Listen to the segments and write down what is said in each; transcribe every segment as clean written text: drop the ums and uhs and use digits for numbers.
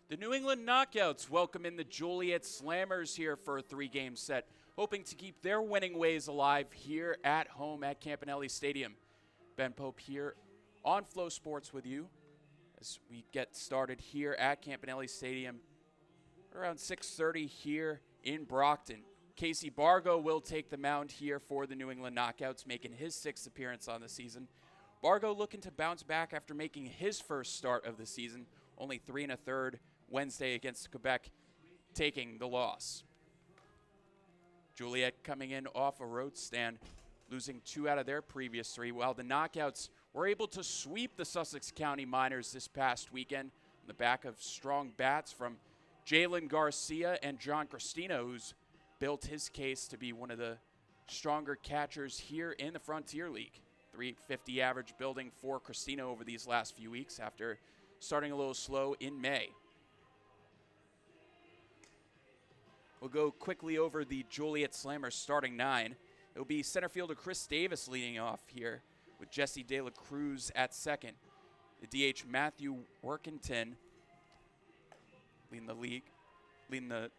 The New England Knockouts welcome in the Joliet Slammers here for a three-game set, hoping to keep their winning ways alive here at home at Campanelli Stadium. Ben Pope here on Flow Sports with you as we get started here at Campanelli Stadium around 6:30 here in Brockton. Casey Bargo will take the mound here for the New England Knockouts, making his sixth appearance on the season. Bargo looking to bounce back after making his first start of the season, only 3 1/3 Wednesday against Quebec, taking the loss. Joliet coming in off a road stand, losing 2 out of their previous 3, while the Knockouts were able to sweep the Sussex County Miners this past weekend on the back of strong bats from Jalen Garcia and John Cristino, who's built his case to be one of the stronger catchers here in the Frontier League. .350 average building for Cristino over these last few weeks after starting a little slow in May. We'll go quickly over the Joliet Slammers starting 9. It'll be center fielder Chris Davis leading off here with Jesse De La Cruz at second. The DH Matthew Workington leading the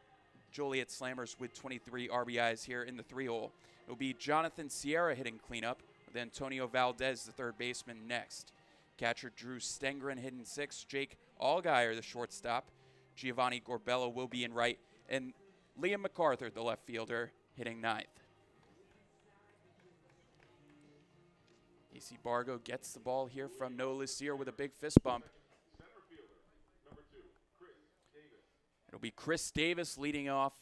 Joliet Slammers with 23 RBIs here in the 3-hole. It'll be Jonathan Sierra hitting cleanup with Antonio Valdez, the third baseman, next. Catcher Drew Stengren hitting 6th. Jake Allgaier, the shortstop. Giovanni Gorbello will be in right. And Liam McArthur, the left fielder, hitting 9th. AC Bargo gets the ball here from Noah Lucier with a big fist bump. It'll be Chris Davis leading off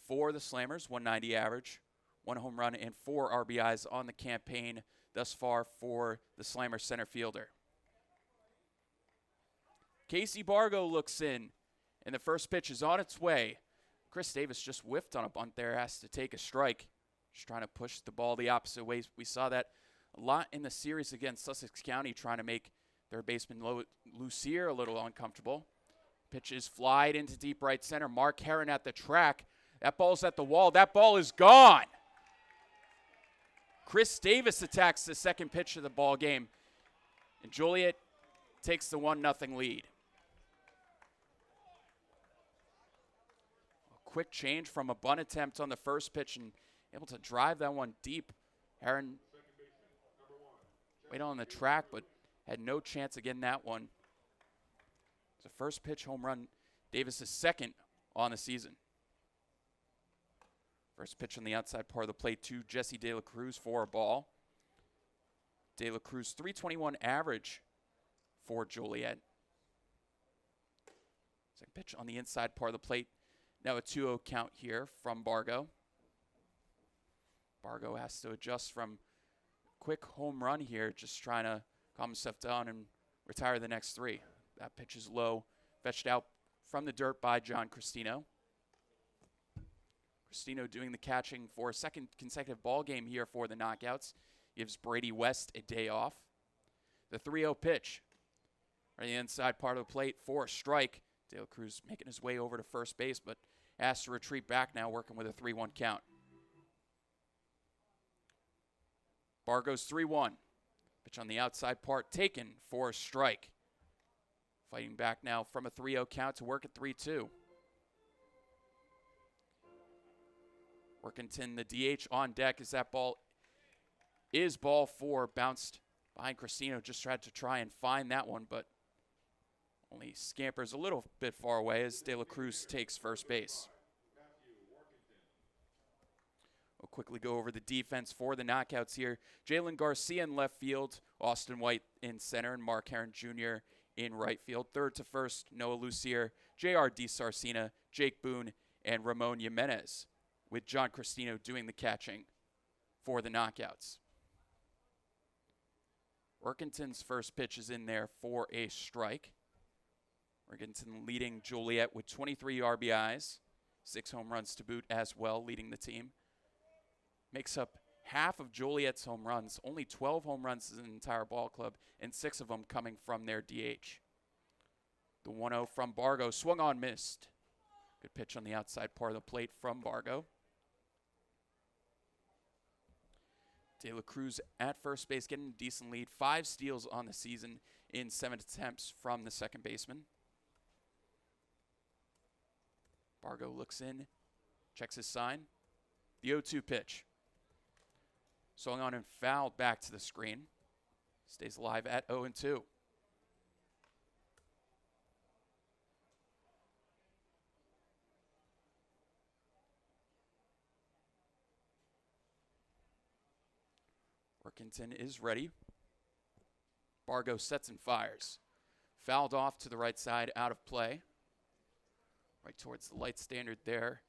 for the Slammers, 190 average, 1 home run and 4 RBIs on the campaign thus far for the Slammer center fielder. Casey Bargo looks in, and the first pitch is on its way. Chris Davis just whiffed on a bunt there, has to take a strike. Just trying to push the ball the opposite way. We saw that a lot in the series against Sussex County, trying to make their baseman Lucier a little uncomfortable. Pitch is flied into deep right center. Mark Herron at the track. That ball's at the wall. That ball is gone. Chris Davis attacks the second pitch of the ball game, and Joliet takes the 1-0 lead. Quick change from a bunt attempt on the first pitch and able to drive that one deep. Herron waited on the track but had no chance of getting that one. It's a first pitch home run, Davis' second on the season. First pitch on the outside part of the plate to Jesse De La Cruz for a ball. De La Cruz, .321 average for Joliet. Second pitch on the inside part of the plate. Now a 2-0 count here from Bargo. Bargo has to adjust from quick home run here, just trying to calm himself down and retire the next 3. That pitch is low, fetched out from the dirt by John Cristino. Cristino doing the catching for a second consecutive ball game here for the Knockouts. Gives Brady West a day off. The 3-0 pitch. Right the inside part of the plate for a strike. De La Cruz making his way over to first base, but has to retreat back now, working with a 3-1 count. Bargo's 3-1. Pitch on the outside part taken for a strike. Fighting back now from a 3-0 count to work at 3-2. Workington, the DH, on deck as that ball is ball 4. Bounced behind Cristino. Just tried to try and find that one, but only scampers a little bit far away as De La Cruz takes first base. We'll quickly go over the defense for the Knockouts here. Jalen Garcia in left field, Austin White in center, and Mark Herron Jr. in right field. Third to first, Noah Lucier, J.R. DiSarcina, Jake Boone, and Ramon Jimenez, with John Cristino doing the catching for the Knockouts. Workington's first pitch is in there for a strike. Workington leading Joliet with 23 RBIs, 6 home runs to boot as well, leading the team. Makes up half of Joliet's home runs, only 12 home runs as an entire ball club, and 6 of them coming from their DH. The 1-0 from Bargo, swung on, missed. Good pitch on the outside part of the plate from Bargo. De La Cruz at first base, getting a decent lead. 5 steals on the season in 7 attempts from the second baseman. Bargo looks in, checks his sign. The 0-2 pitch. Swung on and fouled back to the screen. Stays alive at 0-2. Workington is ready. Bargo sets and fires. Fouled off to the right side, out of play. Right towards the light standard there.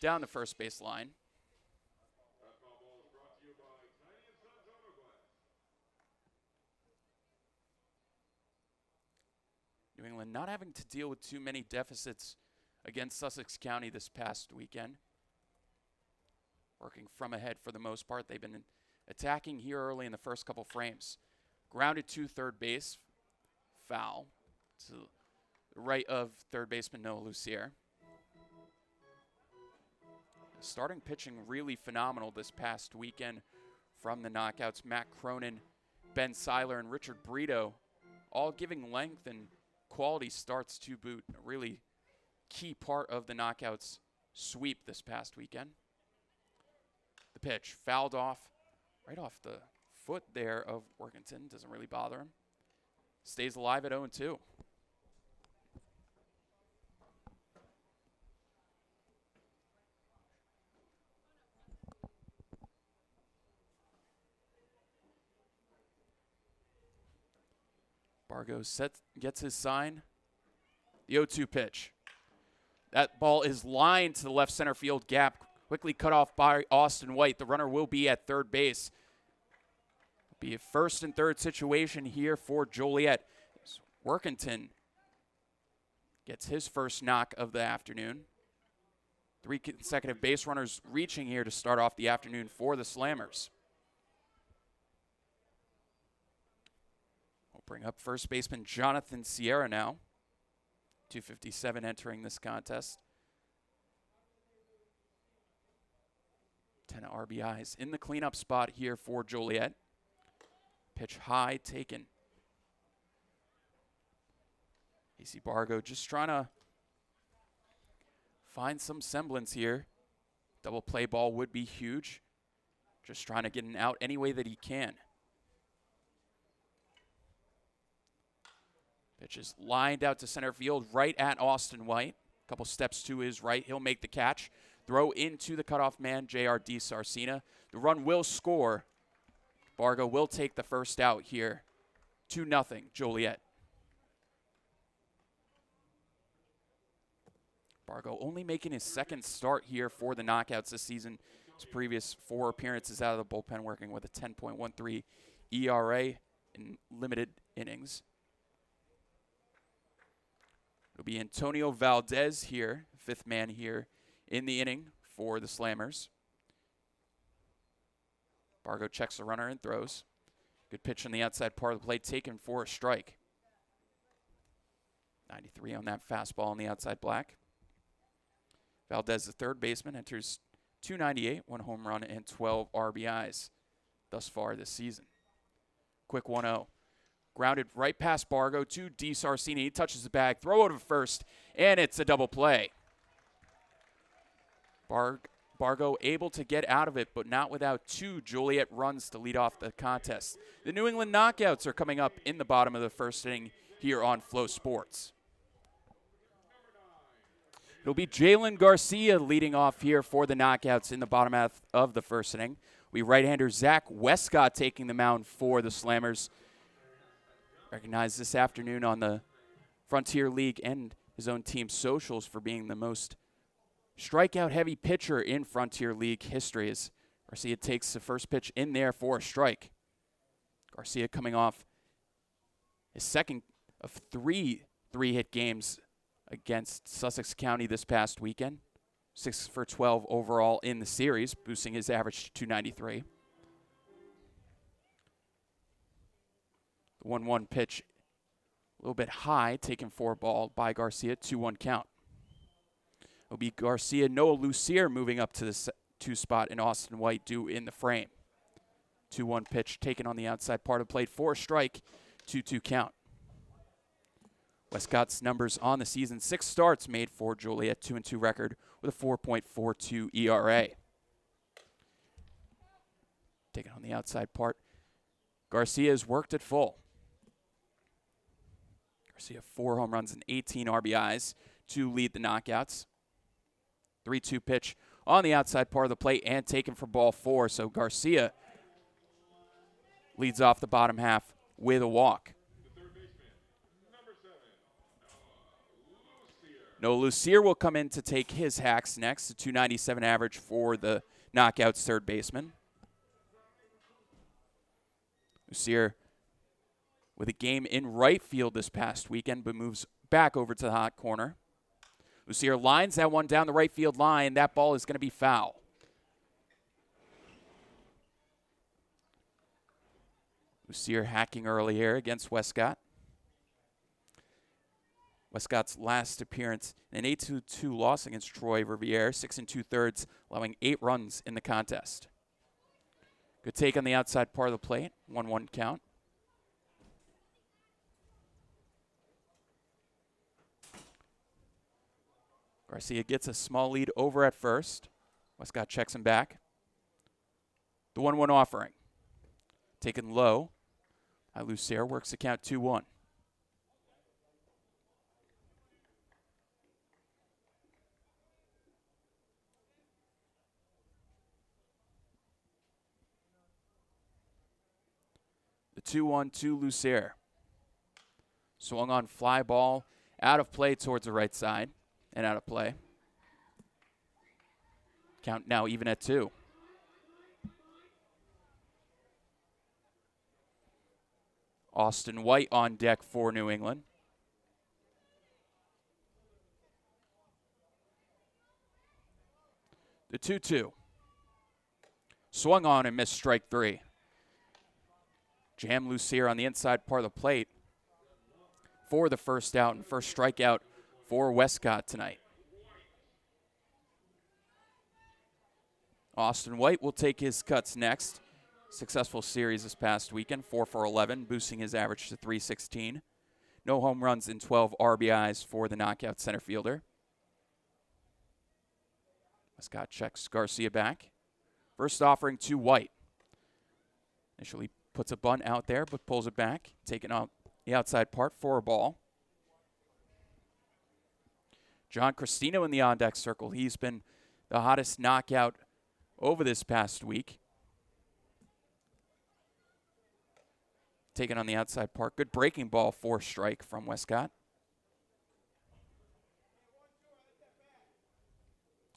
Down the first base line. New England not having to deal with too many deficits against Sussex County this past weekend. Working from ahead for the most part. They've been attacking here early in the first couple frames. Grounded to third base. Foul to the right of third baseman Noah Lucier. Starting pitching really phenomenal this past weekend from the knockouts. Matt Cronin, Ben Seiler, and Richard Brito all giving length and quality starts to boot. A really key part of the knockouts sweep this past weekend. The pitch fouled off right off the foot there of Workington. Doesn't really bother him. Stays alive at 0-2. Bargo gets his sign. The 0-2 pitch. That ball is lined to the left center field gap. Quickly cut off by Austin White. The runner will be at third base. Be a first and third situation here for Joliet. Workington gets his first knock of the afternoon. 3 consecutive base runners reaching here to start off the afternoon for the Slammers. We'll bring up first baseman Jonathan Sierra now. 257 entering this contest. 10 RBIs in the cleanup spot here for Joliet. Pitch high taken. AC Bargo just trying to find some semblance here. Double play ball would be huge. Just trying to get an out any way that he can. Pitch is lined out to center field right at Austin White. A couple steps to his right. He'll make the catch. Throw into the cutoff man, J.R. DiSarcina. The run will score. Bargo will take the first out here. 2-0 Joliet. Bargo only making his second start here for the knockouts this season. His previous 4 appearances out of the bullpen, working with a 10.13 ERA in limited innings. It'll be Antonio Valdez here, 5th man here in the inning for the Slammers. Bargo checks the runner and throws. Good pitch on the outside part of the plate, taken for a strike. 93 on that fastball on the outside black. Valdez, the third baseman, enters 298, 1 home run, and 12 RBIs thus far this season. Quick 1-0. Grounded right past Bargo to DiSarcina. He touches the bag, throw out of first, and it's a double play. Bargo able to get out of it, but not without 2 Joliet runs to lead off the contest. The New England knockouts are coming up in the bottom of the first inning here on Flow Sports. It'll be Jalen Garcia leading off here for the knockouts in the bottom half of the first inning. We right-hander Zach Westcott taking the mound for the Slammers. Recognized this afternoon on the Frontier League and his own team socials for being the most strikeout-heavy pitcher in Frontier League history, as Garcia takes the first pitch in there for a strike. Garcia coming off his second of 3 three-hit games against Sussex County this past weekend. 6 for 12 overall in the series, boosting his average to 293. The 1-1 pitch, a little bit high, taken for ball by Garcia, 2-1 count. It'll be Garcia, Noah Lucier moving up to the 2 spot, and Austin White due in the frame. 2-1 pitch taken on the outside part of the plate for a strike, 2-2 count. Westcott's numbers on the season: 6 starts made for Joliet, 2-2 record with a 4.42 ERA. Taking on the outside part, Garcia has worked at full. Garcia 4 home runs and 18 RBIs to lead the knockouts. 3-2 pitch on the outside part of the plate and taken for ball 4. So Garcia leads off the bottom half with a walk. Noah Lucier will come in to take his hacks next. A .297 average for the knockouts third baseman. Lucier with a game in right field this past weekend, but moves back over to the hot corner. Lucier lines that one down the right field line. That ball is going to be foul. Lucier hacking early here against Westcott. Westcott's last appearance, an 8-2 loss against Troy Riviere, 6 2/3, allowing 8 runs in the contest. Good take on the outside part of the plate, 1-1 count. Garcia gets a small lead over at first. Westcott checks him back. The 1-1 offering. Taken low by Lucier, works the count 2-1. The 2-1 to Lucier. Swung on fly ball, out of play towards the right side, and out of play. Count now even at 2. Austin White on deck for New England. The 2-2. Swung on and missed strike 3. Jam Lucier on the inside part of the plate for the first out and first strikeout for Westcott tonight. Austin White will take his cuts next. Successful series this past weekend, 4 for 11, boosting his average to .316. No home runs and 12 RBIs for the knockout center fielder. Westcott checks Garcia back. First offering to White. Initially puts a bunt out there, but pulls it back, taking out the outside part for a ball. John Cristino in the on-deck circle. He's been the hottest knockout over this past week. Taken on the outside part. Good breaking ball for strike from Westcott.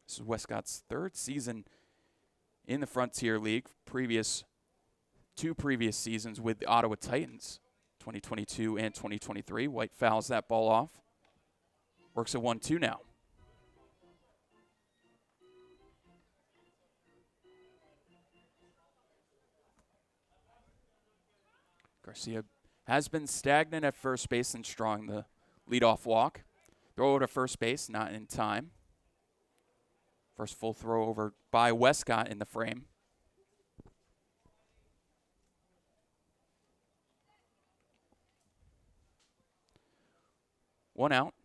This is Westcott's 3rd season in the Frontier League. Two previous seasons with the Ottawa Titans, 2022 and 2023. White fouls that ball off. Works a 1-2 now. Garcia has been stagnant at first base and strong the leadoff walk. Throw to first base, not in time. First full throw over by Westcott in the frame. One out.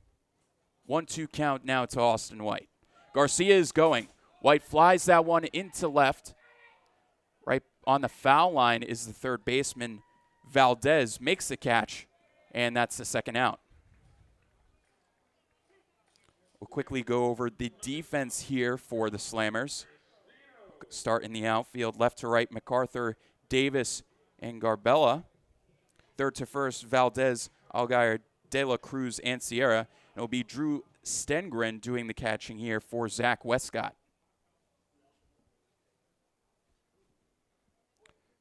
1-2 count now to Austin White. Garcia is going. White flies that one into left. Right on the foul line is the third baseman. Valdez makes the catch, and that's the second out. We'll quickly go over the defense here for the Slammers. Start in the outfield, left to right, McArthur, Davis, and Garbella. Third to first, Valdez, Algair, De La Cruz, and Sierra. And it'll be Drew Stengren doing the catching here for Zach Westcott.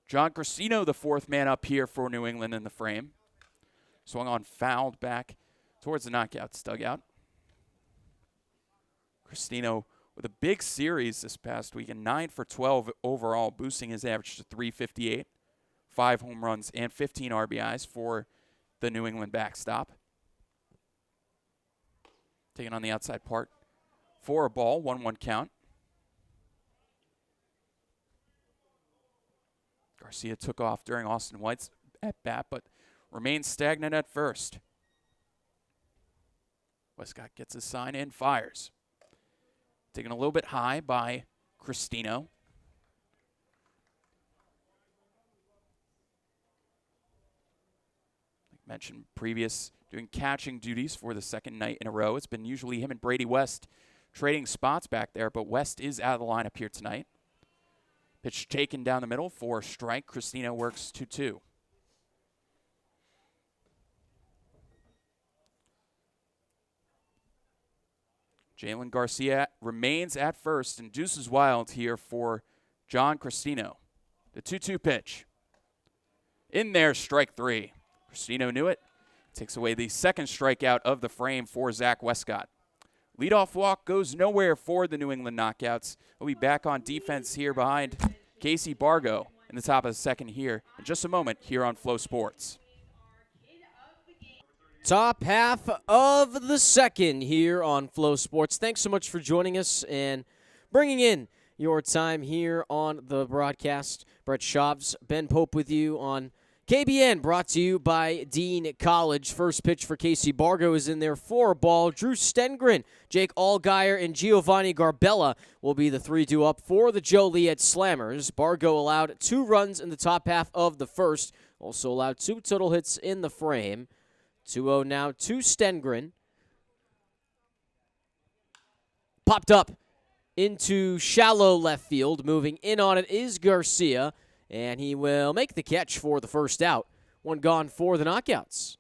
John Cristino, the 4th man up here for New England in the frame. Swung on, fouled back towards the knockouts dugout. Cristino with a big series this past weekend, 9 for 12 overall, boosting his average to .358. 5 home runs and 15 RBIs for the New England backstop. Taking on the outside part for a ball, 1-1 count. Garcia took off during Austin White's at bat, but remains stagnant at first. Westcott gets his sign in, fires. Taken a little bit high by Cristino. Like mentioned previous, doing catching duties for the second night in a row. It's been usually him and Brady West trading spots back there, but West is out of the lineup here tonight. Pitch taken down the middle for a strike. Cristino works 2-2. Jalen Garcia remains at first, and deuces wild here for John Cristino. The 2-2 pitch. In there, strike 3. Cristino knew it. Takes away the second strikeout of the frame for Zach Westcott. Leadoff walk goes nowhere for the New England Knockouts. We'll be back on defense here behind Casey Bargo in the top of the second here in just a moment here on Flow Sports. Top half of the second here on Flow Sports. Thanks so much for joining us and bringing in your time here on the broadcast. Brett Schaub's, Ben Pope with you on KBN, brought to you by Dean College. First pitch for Casey Bargo is in there for a ball. Drew Stengren, Jake Allgaier, and Giovanni Garbella will be the 3-2 up for the Joliet Slammers. Bargo allowed 2 runs in the top half of the first. Also allowed 2 total hits in the frame. 2-0 now to Stengren. Popped up into shallow left field. Moving in on it is Garcia, and he will make the catch for the first out. 1 gone for the Knockouts.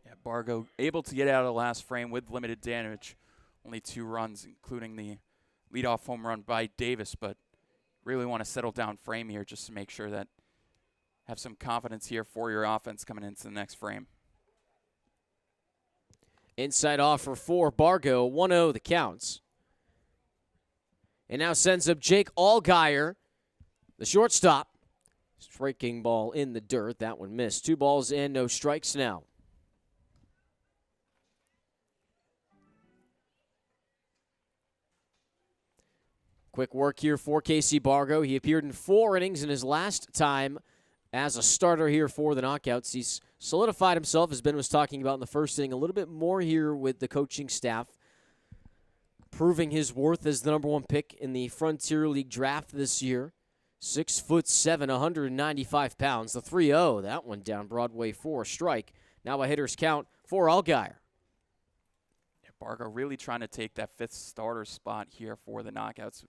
Yeah, Bargo able to get out of the last frame with limited damage. Only 2 runs, including the leadoff home run by Davis, but really want to settle down frame here just to make sure that have some confidence here for your offense coming into the next frame. Inside offer for Bargo, 1-0 the counts. And now sends up Jake Allgaier, the shortstop. Striking ball in the dirt. That one missed. 2 balls in, no strikes now. Quick work here for Casey Bargo. He appeared in 4 innings in his last time as a starter here for the Knockouts. He's solidified himself, as Ben was talking about in the first inning, a little bit more here with the coaching staff, proving his worth as the #1 pick in the Frontier League draft this year. 6'7", 195 pounds. The 3-0, that one down Broadway for a strike. Now a hitter's count for Allgaier. Bargo really trying to take that 5th starter spot here for the Knockouts.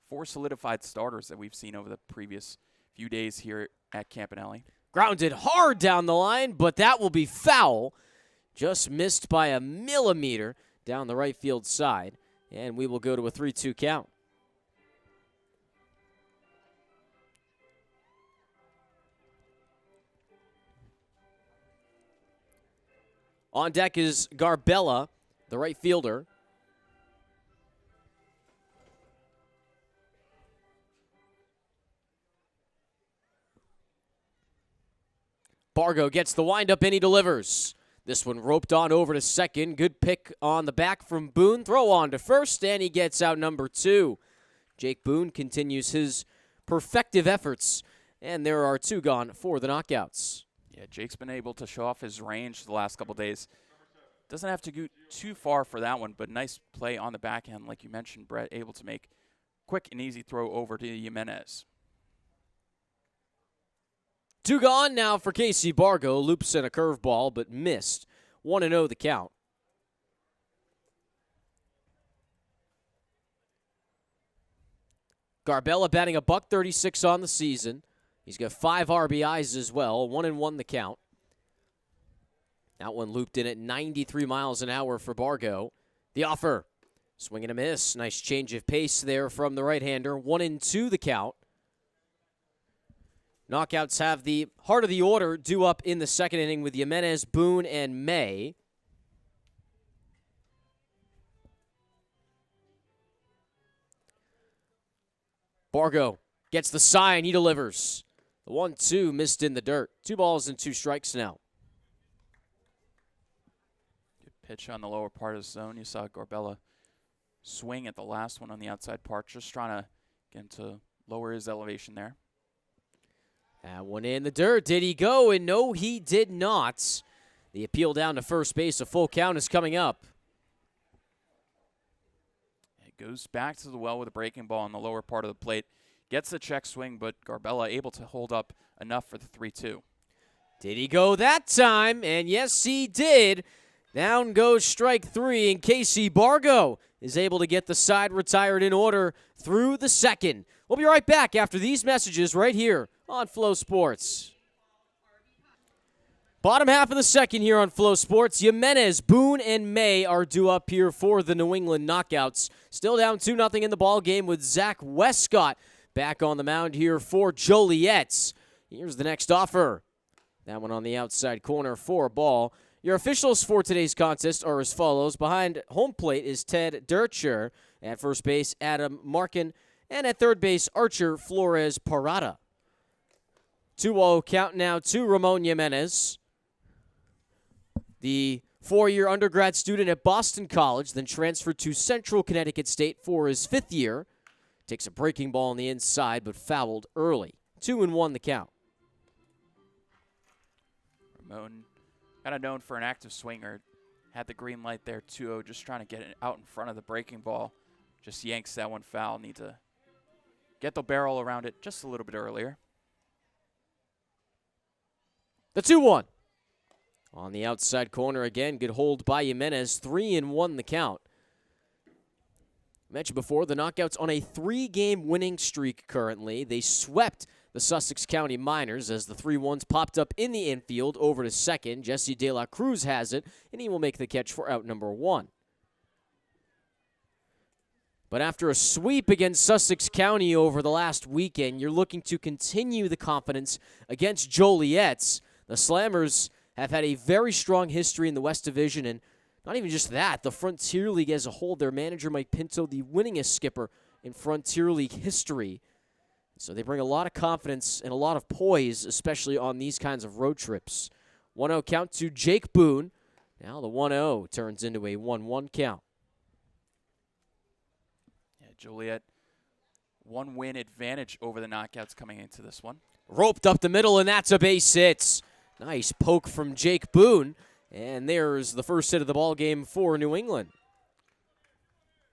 4 solidified starters that we've seen over the previous few days here at Campanelli. Grounded hard down the line, but that will be foul. Just missed by a millimeter down the right field side. And we will go to a 3-2 count. On deck is Garbella, the right fielder. Bargo gets the windup and he delivers. This one roped on over to second. Good pick on the back from Boone. Throw on to first, and he gets out number 2. Jake Boone continues his perfective efforts, and there are 2 gone for the Knockouts. Yeah, Jake's been able to show off his range the last couple days. Doesn't have to go too far for that one, but nice play on the backhand, like you mentioned, Brett, able to make quick and easy throw over to Jimenez. 2 gone now for Casey Bargo. Loops in a curveball, but missed. 1-0 the count. Garbella batting a $136 on the season. He's got 5 RBIs as well. 1-1 the count. That one looped in at 93 miles an hour for Bargo. The offer. Swing and a miss. Nice change of pace there from the right-hander. 1-2 the count. Knockouts have the heart of the order due up in the second inning with Jimenez, Boone, and May. Bargo gets the sign. He delivers. The 1-2 missed in the dirt. 2 balls and 2 strikes now. Good pitch on the lower part of the zone. You saw Garbella swing at the last one on the outside part, just trying to get him to lower his elevation there. That one in the dirt. Did he go? And no, he did not. The appeal down to first base. A full count is coming up. It goes back to the well with a breaking ball on the lower part of the plate. Gets the check swing, but Garbella able to hold up enough for the 3-2. Did he go that time? And yes, he did. Down goes strike 3, and Casey Bargo is able to get the side retired in order through the second. We'll be right back after these messages right here on Flow Sports. Bottom half of the second here on Flow Sports. Jimenez, Boone, and May are due up here for the New England Knockouts. Still down 2-0 in the ball game with Zach Westcott back on the mound here for Joliet. Here's the next offer. That one on the outside corner for a ball. Your officials for today's contest are as follows. Behind home plate is Ted Dercher. At first base, Adam Markin. And at third base, Archer Flores Parada. 2-0 count now to Ramon Jimenez. The 4-year undergrad student at Boston College, then transferred to Central Connecticut State for his 5th year. Takes a breaking ball on the inside, but fouled early. 2-1 the count. Ramon, kind of known for an active swinger. Had the green light there, 2-0, just trying to get it out in front of the breaking ball. Just yanks that one foul. Need to get the barrel around it just a little bit earlier. The 2-1. On the outside corner again, good hold by Jimenez. 3-1 the count. Mentioned before, the Knockouts on a 3-game winning streak currently. They swept the Sussex County Miners as the 3-1s popped up in the infield over to second. Jesse De La Cruz has it, and he will make the catch for out number 1. But after a sweep against Sussex County over the last weekend, you're looking to continue the confidence against Joliet. The Slammers have had a very strong history in the West Division, and not even just that, the Frontier League as a whole. Their manager, Mike Pinto, the winningest skipper in Frontier League history. So they bring a lot of confidence and a lot of poise, especially on these kinds of road trips. 1-0 count to Jake Boone. Now the 1-0 turns into a 1-1 count. Yeah, Joliet, 1-win advantage over the Knockouts coming into this one. Roped up the middle, and that's a base hit. Nice poke from Jake Boone. And there's the first hit of the ball game for New England.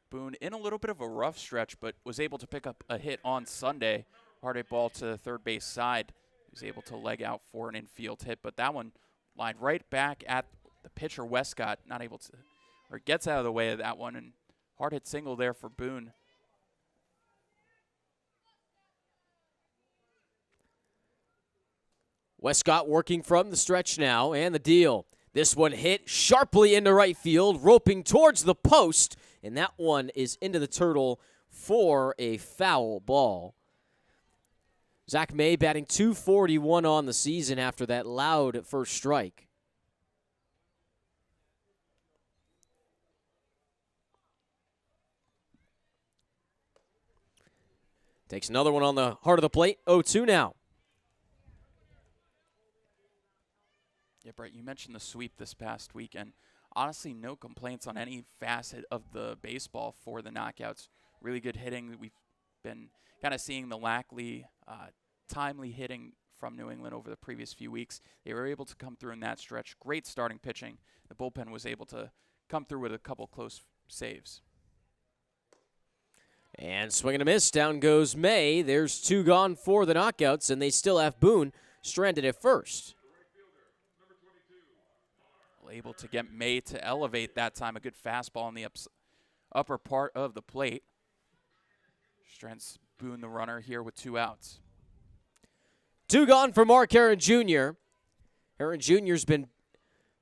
Boone in a little bit of a rough stretch, but was able to pick up a hit on Sunday. Hard hit ball to the third base side. He was able to leg out for an infield hit, but that one lined right back at the pitcher, Westcott. Not able to, or gets out of the way of that one, and hard hit single there for Boone. Westcott working from the stretch now, and the deal. This one hit sharply into right field, roping towards the post, and that one is into the turtle for a foul ball. Zach May batting .241 on the season after that loud first strike. Takes another one on the heart of the plate. 0-2 now. Yeah, Brett, you mentioned the sweep this past weekend. Honestly, no complaints on any facet of the baseball for the Knockouts. Really good hitting. We've been kind of seeing the Lackley timely hitting from New England over the previous few weeks. They were able to come through in that stretch. Great starting pitching. The bullpen was able to come through with a couple close saves. And swing and a miss. Down goes May. There's 2 gone for the Knockouts, and they still have Boone stranded at first. Able to get May to elevate that time. A good fastball on the upper part of the plate. Strengths Boone the runner here with 2 outs. 2 gone for Mark Herron Jr. Herron Jr.'s been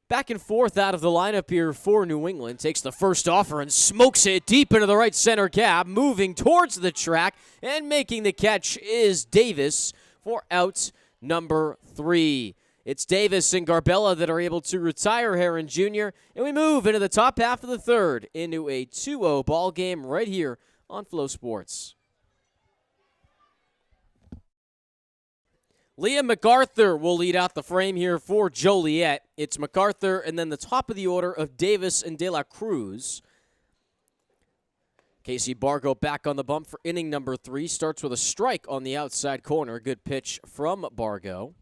back and forth out of the lineup here for New England. Takes the first offer and smokes it deep into the right center gap. Moving towards the track and making the catch is Davis for out number 3. It's Davis and Garbella that are able to retire Herron Jr., and we move into the top half of the third into a 2-0 ball game right here on Flow Sports. Liam McArthur will lead out the frame here for Joliet. It's McArthur and then the top of the order of Davis and De La Cruz. Casey Bargo back on the bump for inning number 3. Starts with a strike on the outside corner. Good pitch from Bargo.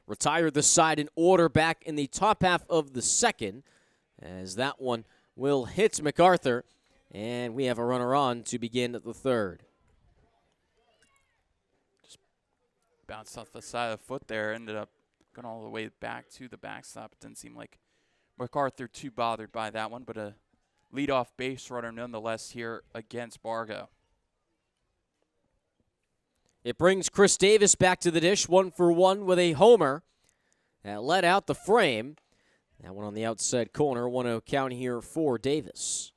Retired the side in order back in the top half of the second, as that one will hit McArthur, and we have a runner on to begin the third. Just bounced off the side of the foot there, ended up going all the way back to the backstop. It didn't seem like McArthur too bothered by that one, but a leadoff base runner nonetheless here against Bargo. It brings Chris Davis back to the dish, 1-for-1 with a homer that let out the frame. That one on the outside corner, 1-0 count here for Davis.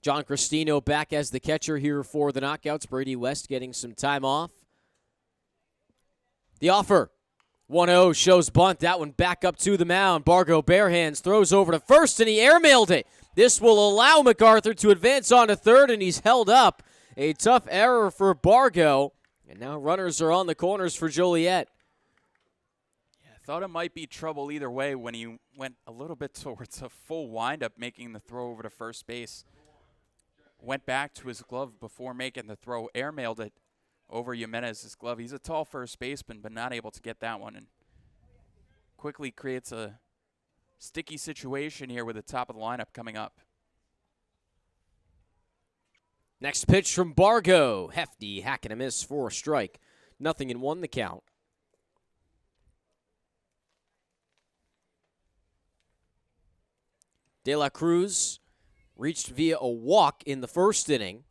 John Cristino back as the catcher here for the Knockouts. Brady West getting some time off. The offer, 1-0, shows bunt. That one back up to the mound. Bargo bare hands, throws over to first, and he airmailed it. This will allow McArthur to advance on to third, and he's held up. A tough error for Bargo, and now runners are on the corners for Joliet. Yeah, I thought it might be trouble either way when he went a little bit towards a full windup, making the throw over to first base. Went back to his glove before making the throw, airmailed it over Jimenez's glove. He's a tall first baseman, but not able to get that one, and quickly creates a sticky situation here with the top of the lineup coming up. Next pitch from Bargo. Hefty hack and a miss for a strike. 0-1 the count. De La Cruz reached via a walk in the first inning.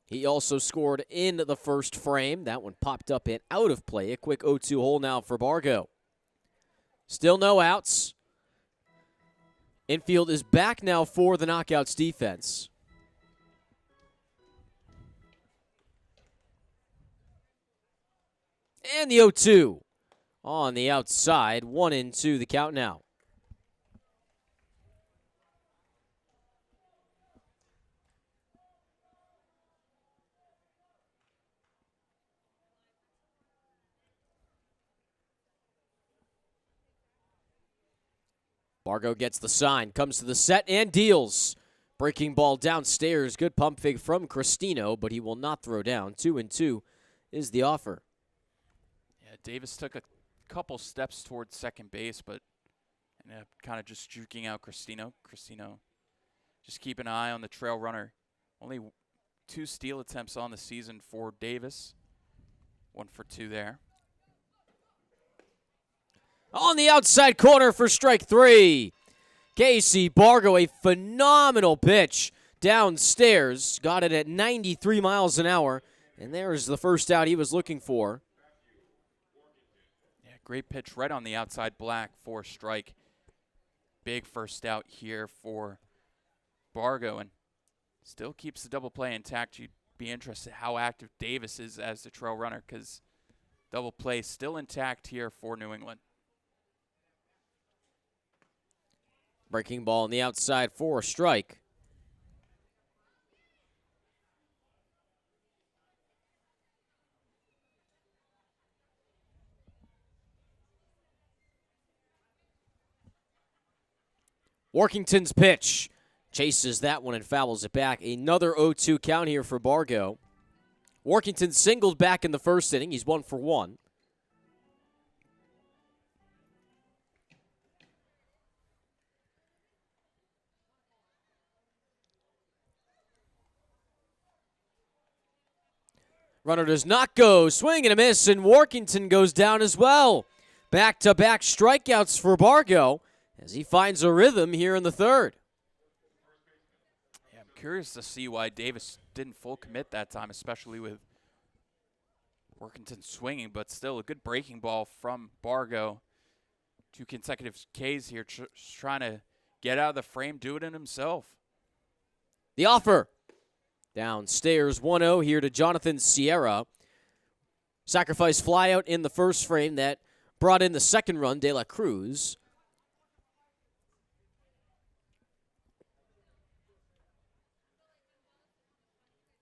He also scored in the first frame. That one popped up and out of play. A quick 0-2 hole now for Bargo. Still no outs. Infield is back now for the Knockouts defense. And the 0-2 on the outside. 1-2 the count now. Bargo gets the sign, comes to the set, and deals. Breaking ball downstairs. Good pump fake from Cristino, but he will not throw down. 2-2 is the offer. Yeah, Davis took a couple steps towards second base, but ended up kind of just juking out Cristino. Cristino just keep an eye on the trail runner. Only 2 steal attempts on the season for Davis. 1 for 2 there. On the outside corner for strike 3. Casey Bargo, a phenomenal pitch downstairs. Got it at 93 miles an hour. And there's the first out he was looking for. Yeah, great pitch right on the outside black for strike. Big first out here for Bargo. And still keeps the double play intact. You'd be interested how active Davis is as the trail runner, because double play still intact here for New England. Breaking ball on the outside for a strike. Workington's pitch. Chases that one and fouls it back. Another 0-2 count here for Bargo. Workington singled back in the first inning. He's 1 for 1. Runner does not go. Swing and a miss, and Workington goes down as well. Back-to-back strikeouts for Bargo as he finds a rhythm here in the third. Yeah, I'm curious to see why Davis didn't full commit that time, especially with Workington swinging, but still a good breaking ball from Bargo. 2 consecutive Ks here, trying to get out of the frame, do it in himself. The offer. Downstairs, 1-0 here to Jonathan Sierra. Sacrifice flyout in the first frame that brought in the second run, De La Cruz.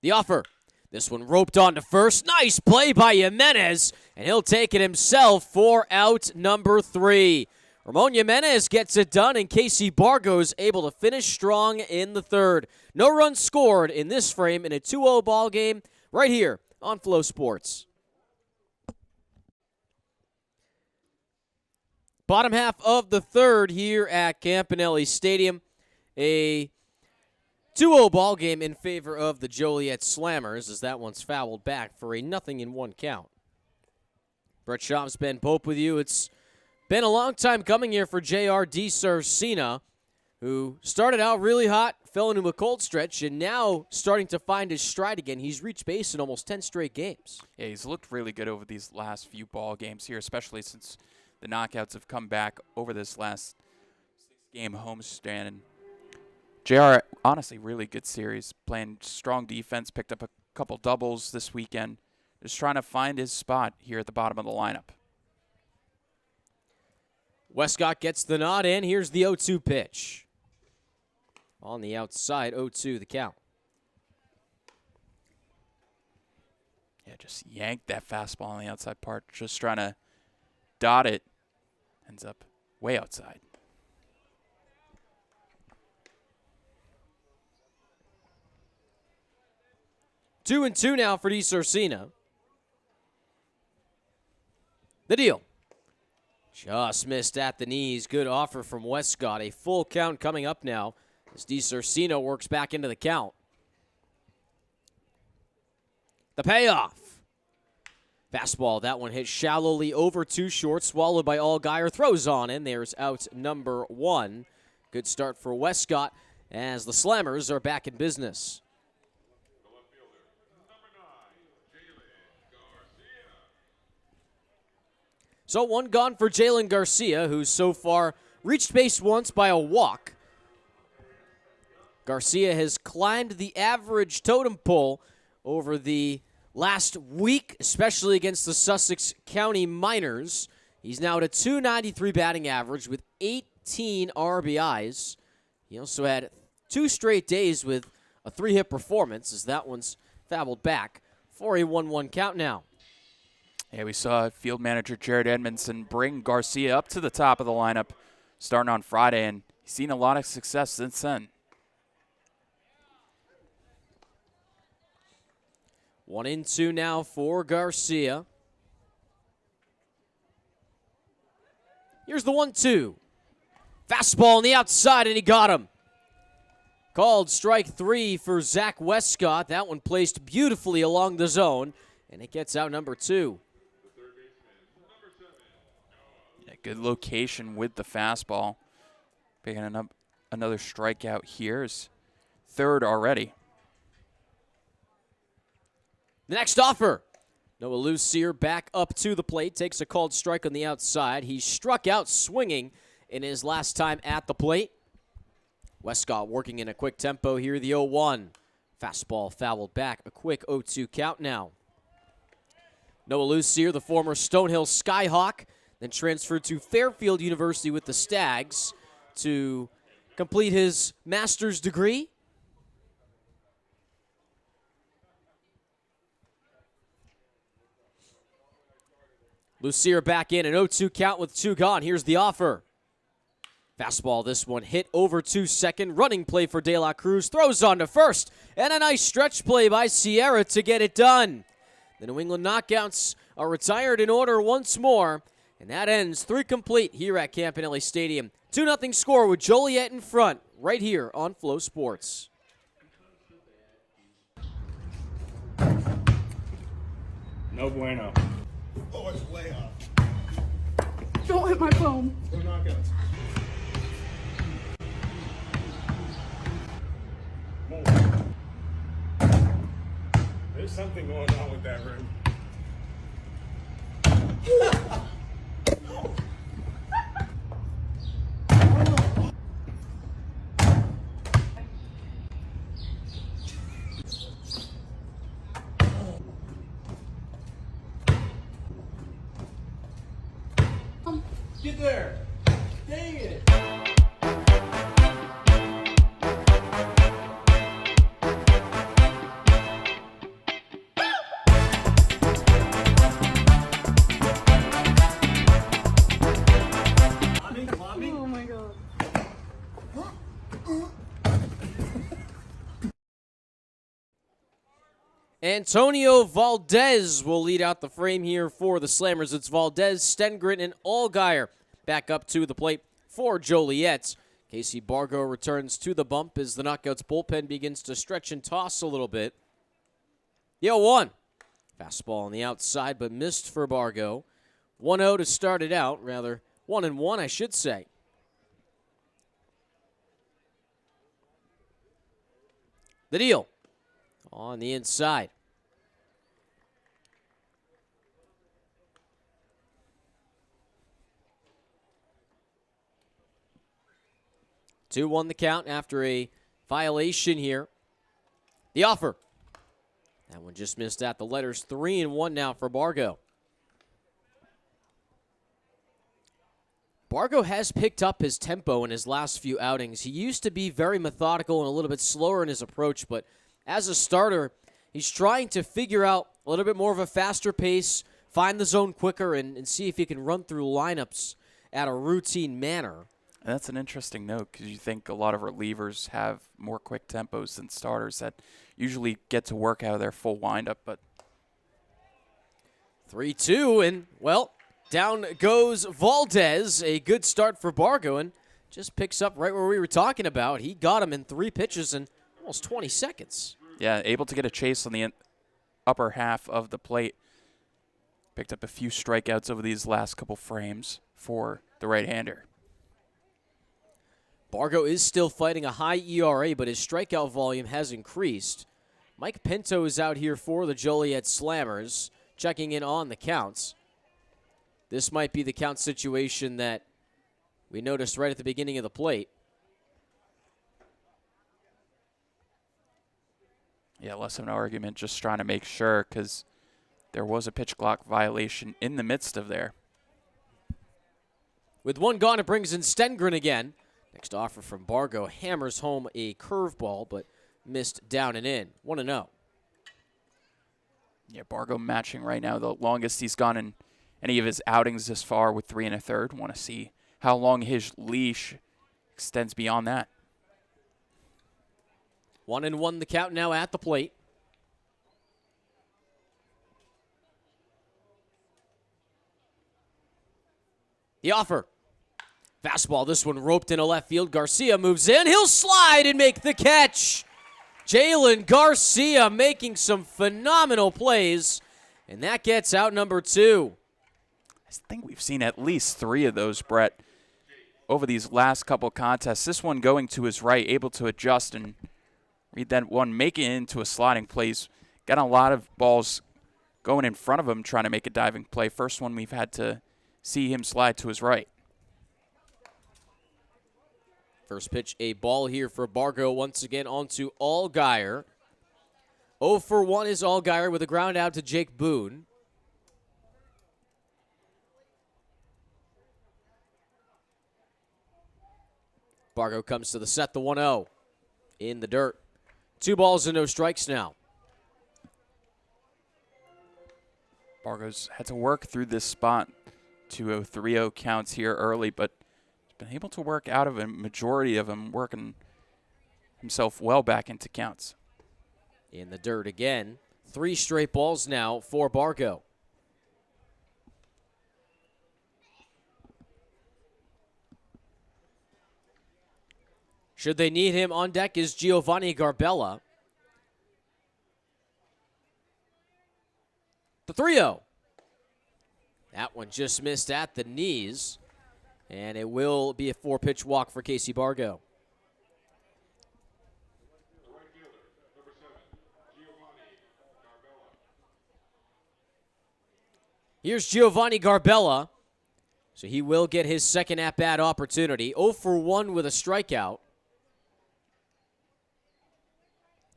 The offer. This one roped on to first. Nice play by Jimenez, and he'll take it himself for out number 3. Ramon Jimenez gets it done, and Casey Bargo's able to finish strong in the third. No runs scored in this frame in a 2-0 ball game right here on Flow Sports. Bottom half of the third here at Campanelli Stadium. A 2-0 ball game in favor of the Joliet Slammers, as that one's fouled back for a 0-1 count. Brett Schaub's Ben Pope with you. It's been a long time coming here for J.R. DiSarcina, who started out really hot, fell into a cold stretch, and now starting to find his stride again. He's reached base in almost 10 straight games. Yeah, he's looked really good over these last few ball games here, especially since the knockouts have come back over this last 6-game homestand. And JR, honestly, really good series. Playing strong defense, picked up a couple doubles this weekend. Just trying to find his spot here at the bottom of the lineup. Westcott gets the nod in. Here's the 0-2 pitch. On the outside, 0-2 the count. Yeah, just yanked that fastball on the outside part. Just trying to dot it. Ends up way outside. Two and two now for DiSarcina. The deal. Just missed at the knees. Good offer from Westcott. A full count coming up now as DiSarcina works back into the count. The payoff. Fastball, that one hit shallowly over too short, swallowed by Allgaier. Throws on in. There's out number 1. Good start for Westcott as the Slammers are back in business. So one gone for Jalen Garcia, who's so far reached base once by a walk. Garcia has climbed the average totem pole over the last week, especially against the Sussex County Miners. He's now at a .293 batting average with 18 RBIs. He also had 2 straight days with a 3-hit performance, as that one's fouled back for a 1-1 count now. Yeah, we saw field manager Jared Edmondson bring Garcia up to the top of the lineup starting on Friday, and he's seen a lot of success since then. 1-2 now for Garcia. Here's the 1-2. Fastball on the outside, and he got him. Called strike 3 for Zach Westcott. That one placed beautifully along the zone, and it gets out number 2. Yeah, good location with the fastball. Picking up another strikeout here. Is third already. The next offer. Noah Lucier back up to the plate. Takes a called strike on the outside. He struck out swinging in his last time at the plate. Westcott working in a quick tempo here. The 0-1. Fastball fouled back. A quick 0-2 count now. Noah Lucier, the former Stonehill Skyhawk, then transferred to Fairfield University with the Stags to complete his master's degree. Lucier back in, an 0-2 count with 2 gone. Here's the offer. Fastball, this one hit over to second. Running play for De La Cruz. Throws on to first. And a nice stretch play by Sierra to get it done. The New England Knockouts are retired in order once more. And that ends 3 complete here at Campanelli Stadium. 2-0 score with Joliet in front right here on Flow Sports. No bueno. Oh, it's way up. Don't hit my phone. No knockouts. There's something going on with that room. Get there. Dang it. Antonio Valdez will lead out the frame here for the Slammers. It's Valdez, Stengren, and Allgaier back up to the plate for Joliet. Casey Bargo returns to the bump as the Knockouts bullpen begins to stretch and toss a little bit. The 0-1. Fastball on the outside, but missed for Bargo. 1-0 to start it out, rather 1-1, I should say. The deal on the inside. Two 2-1 the count after a violation here. The offer. That one just missed at the letters. 3-1 now for Bargo. Bargo has picked up his tempo in his last few outings. He used to be very methodical and a little bit slower in his approach, but as a starter, he's trying to figure out a little bit more of a faster pace, find the zone quicker, and see if he can run through lineups at a routine manner. And that's an interesting note because you think a lot of relievers have more quick tempos than starters that usually get to work out of their full windup. But 3-2, and, well, down goes Valdez. A good start for Bargo, and just picks up right where we were talking about. He got him in 3 pitches in almost 20 seconds. Yeah, able to get a chase on the upper half of the plate. Picked up a few strikeouts over these last couple frames for the right-hander. Bargo is still fighting a high ERA, but his strikeout volume has increased. Mike Pinto is out here for the Joliet Slammers, checking in on the counts. This might be the count situation that we noticed right at the beginning of the plate. Yeah, less of an argument, just trying to make sure because there was a pitch clock violation in the midst of there. With one gone, it brings in Stengren again. Next offer from Bargo hammers home a curveball, but missed down and in. 1-0. Yeah, Bargo matching right now the longest he's gone in any of his outings this far with 3 1/3. Want to see how long his leash extends beyond that. 1-1 the count now at the plate. The offer. Fastball, this one roped into left field. Garcia moves in. He'll slide and make the catch. Jalen Garcia making some phenomenal plays, and that gets out number 2. I think we've seen at least 3 of those, Brett, over these last couple contests. This one going to his right, able to adjust and read that one, make it into a sliding play. He's got a lot of balls going in front of him trying to make a diving play. First one we've had to see him slide to his right. First pitch, a ball here for Bargo once again onto Allgaier. 0 for 1 is Allgaier with a ground out to Jake Boone. Bargo comes to the set, the 1-0 in the dirt. 2 balls and no strikes now. Bargo's had to work through this spot. 2-0, 3-0 counts here early, but he's been able to work out of a majority of them, working himself well back into counts. In the dirt again. 3 straight balls now for Bargo. Should they need him on deck is Giovanni Garbella. The 3-0. That one just missed at the knees. And it will be a 4-pitch walk for Casey Bargo. Here's Giovanni Garbella. So he will get his second at-bat opportunity. 0 for 1 with a strikeout.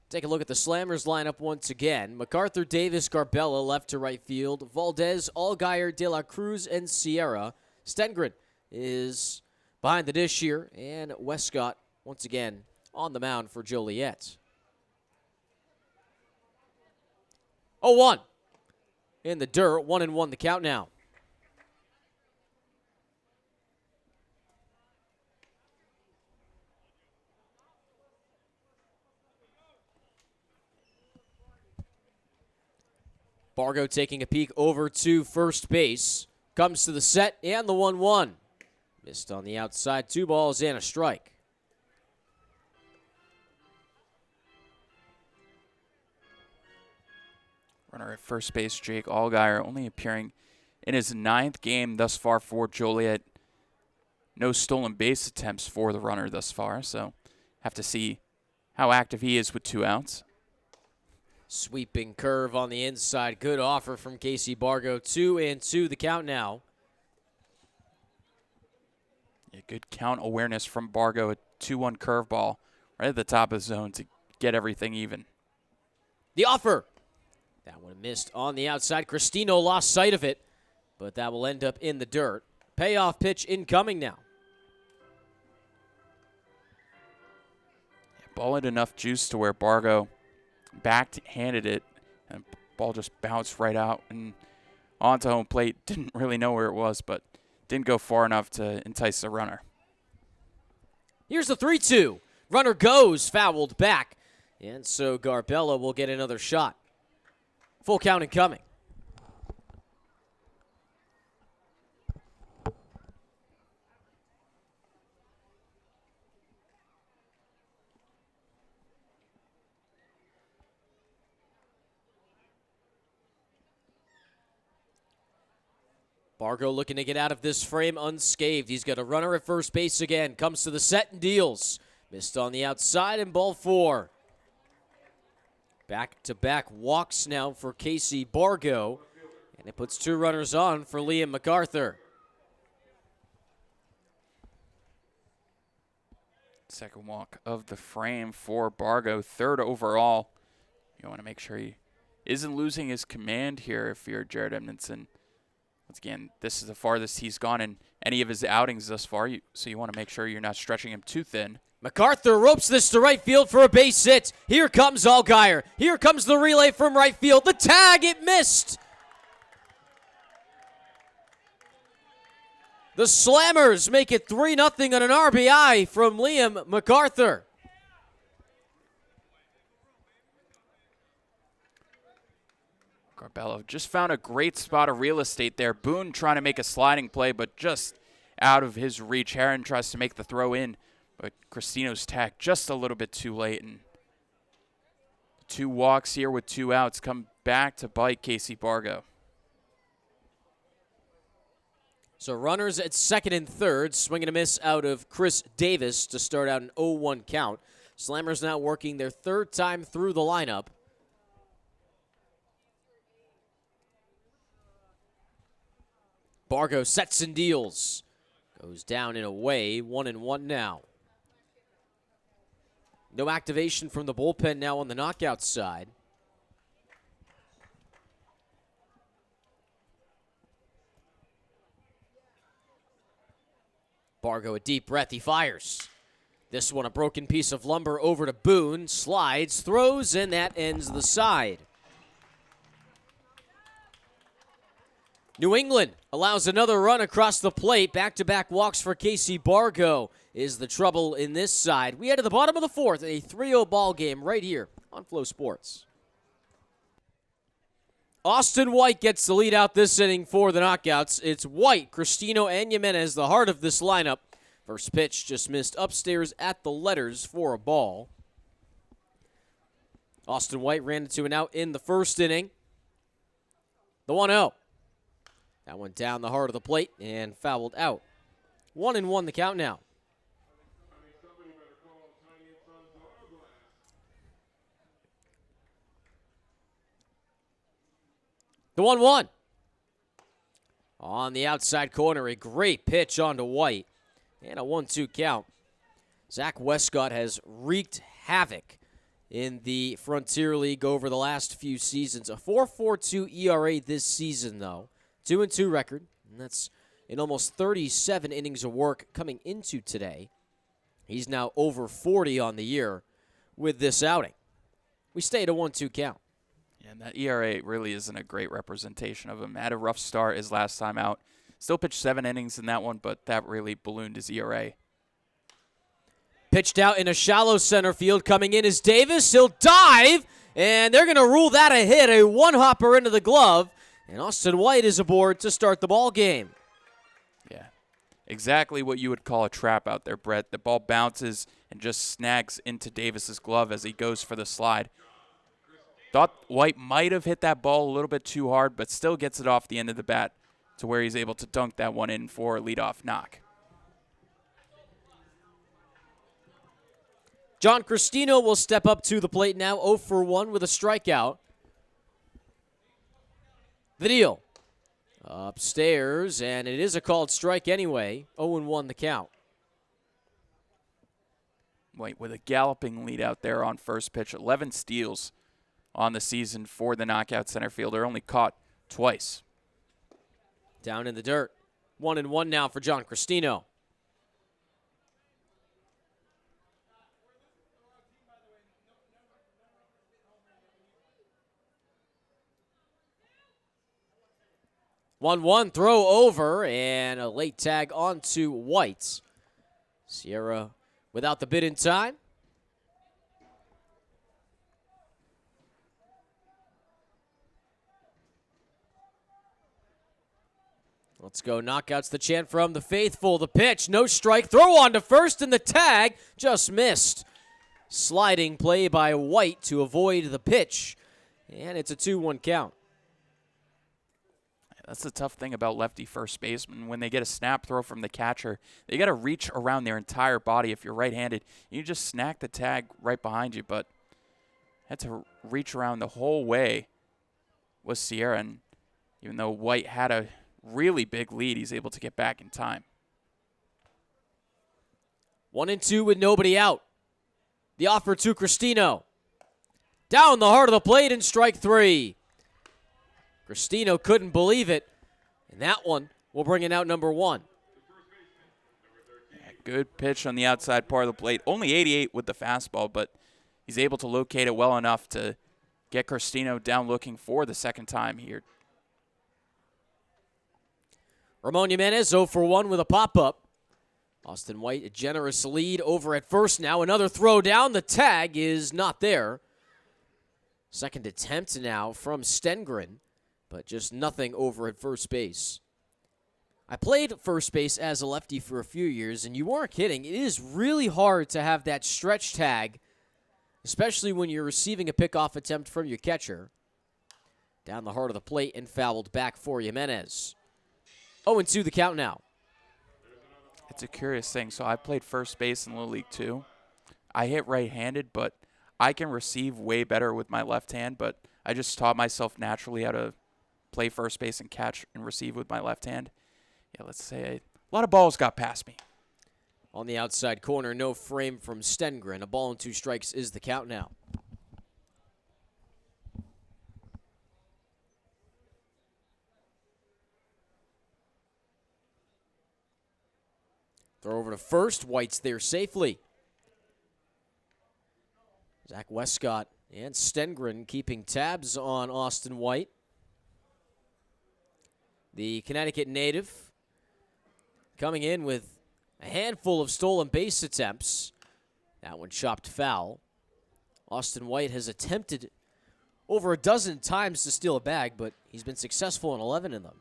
Take a look at the Slammers lineup once again. McArthur, Davis, Garbella left to right field. Valdez, Allgaier, De La Cruz, and Sierra. Stengren is behind the dish here. And Westcott once again on the mound for Joliet. 0-1 in the dirt. 1-1 the count now. Bargo taking a peek over to first base. Comes to the set and the 1-1. Missed on the outside. 2 balls and a strike. Runner at first base, Jake Allgaier, only appearing in his 9th game thus far for Joliet. No stolen base attempts for the runner thus far, so have to see how active he is with 2 outs. Sweeping curve on the inside. Good offer from Casey Bargo. 2-2 the count now. Yeah, good count awareness from Bargo. A 2-1 curveball right at the top of the zone to get everything even. The offer. That one missed on the outside. Cristino lost sight of it, but that will end up in the dirt. Payoff pitch incoming now. Yeah, ball had enough juice to where Bargo backhanded it, and ball just bounced right out and onto home plate. Didn't really know where it was, but didn't go far enough to entice the runner. Here's the 3-2. Runner goes, fouled back, and so Garbella will get another shot. Full count incoming. Bargo looking to get out of this frame unscathed. He's got a runner at first base again. Comes to the set and deals. Missed on the outside and ball 4. Back-to-back walks now for Casey Bargo. And it puts 2 runners on for Liam McArthur. Second walk of the frame for Bargo. 3rd overall. You want to make sure he isn't losing his command here if you're Jared Edmondson. Once again, this is the farthest he's gone in any of his outings thus far, so you want to make sure you're not stretching him too thin. McArthur ropes this to right field for a base hit. Here comes Allgaier. Here comes the relay from right field. The tag, it missed. The Slammers make it 3-0 on an RBI from Liam McArthur. Garbella just found a great spot of real estate there. Boone trying to make a sliding play, but just out of his reach. Herron tries to make the throw in, but Cristino's tag just a little bit too late. And 2 walks here with 2 outs come back to bite Casey Bargo. So runners at second and third. Swing and a miss out of Chris Davis to start out an 0-1 count. Slammers now working their 3rd time through the lineup. Bargo sets and deals. Goes down and away. 1-1 now. No activation from the bullpen now on the knockout side. Bargo a deep breath. He fires. This one a broken piece of lumber over to Boone. Slides, throws, and that ends the side. New England allows another run across the plate. Back-to-back walks for Casey Bargo is the trouble in this side. We head to the bottom of the 4th, a 3-0 ball game right here on Flow Sports. Austin White gets the lead out this inning for the knockouts. It's White, Cristino, and Jimenez, the heart of this lineup. First pitch just missed upstairs at the letters for a ball. Austin White ran into an out in the first inning. The 1-0. That went down the heart of the plate and fouled out. 1-1 the count now. The 1-1. On the outside corner, a great pitch onto White. And a 1-2 count. Zach Westcott has wreaked havoc in the Frontier League over the last few seasons. A 4.42 ERA this season, though. 2-2 record, and that's in almost 37 innings of work coming into today. He's now over 40 on the year with this outing. We stay at a 1-2 count. Yeah, and that ERA really isn't a great representation of him. Had a rough start his last time out. Still pitched 7 innings in that one, but that really ballooned his ERA. Pitched out in a shallow center field. Coming in is Davis. He'll dive, And they're going to rule that a hit, a one-hopper into the glove. And Austin White is aboard to start the ball game. Yeah, exactly what you would call a trap out there, Brett. The ball bounces and just snags into Davis's glove as he goes for the slide. Thought White might have hit that ball a little bit too hard, but still gets it off the end of the bat to where he's able to dunk that one in for a leadoff knock. John Cristino will step up to the plate now, 0 for 1 with a strikeout. The deal. Upstairs, and it is a called strike anyway. 0-1 the count. White with a galloping lead out there on first pitch. 11 steals on the season for the knockout center fielder. Only caught twice. Down in the dirt. 1-1 now for John Cristino. One throw over and a late tag onto White. Sierra without the bid in time. Let's go. Knockouts the chant from the faithful. The pitch, no strike. Throw on to first, and the tag just missed. Sliding play by White to avoid the pitch. And it's a 2-1 count. That's the tough thing about lefty first baseman. When they get a snap throw from the catcher, they got to reach around their entire body. If you're right-handed, you just snack the tag right behind you, but had to reach around the whole way was Sierra. And even though White had a really big lead, he's able to get back in time. 1-2 with nobody out. The offer to Cristino. Down the heart of the plate and strike 3. Cristino couldn't believe it, and that one will bring it out number 1. Yeah, good pitch on the outside part of the plate. Only 88 with the fastball, but he's able to locate it well enough to get Cristino down looking for the second time here. Ramon Jimenez 0 for 1 with a pop-up. Austin White, a generous lead over at first now. Another throw down. The tag is not there. Second attempt now from Stengren, but just nothing over at first base. I played first base as a lefty for a few years, and you weren't kidding. It is really hard to have that stretch tag, especially when you're receiving a pickoff attempt from your catcher. Down the heart of the plate and fouled back for Jimenez. 0-2 the count now. It's a curious thing. So I played first base in Little League too. I hit right-handed, but I can receive way better with my left hand, but I just taught myself naturally how to play first base and catch and receive with my left hand. Yeah, let's say a lot of balls got past me. On the outside corner, no frame from Stengren. A ball and 2 strikes is the count now. Throw over to first. White's there safely. Zach Westcott and Stengren keeping tabs on Austin White. The Connecticut native coming in with a handful of stolen base attempts. That one chopped foul. Austin White has attempted over a dozen times to steal a bag, but he's been successful in 11 of them.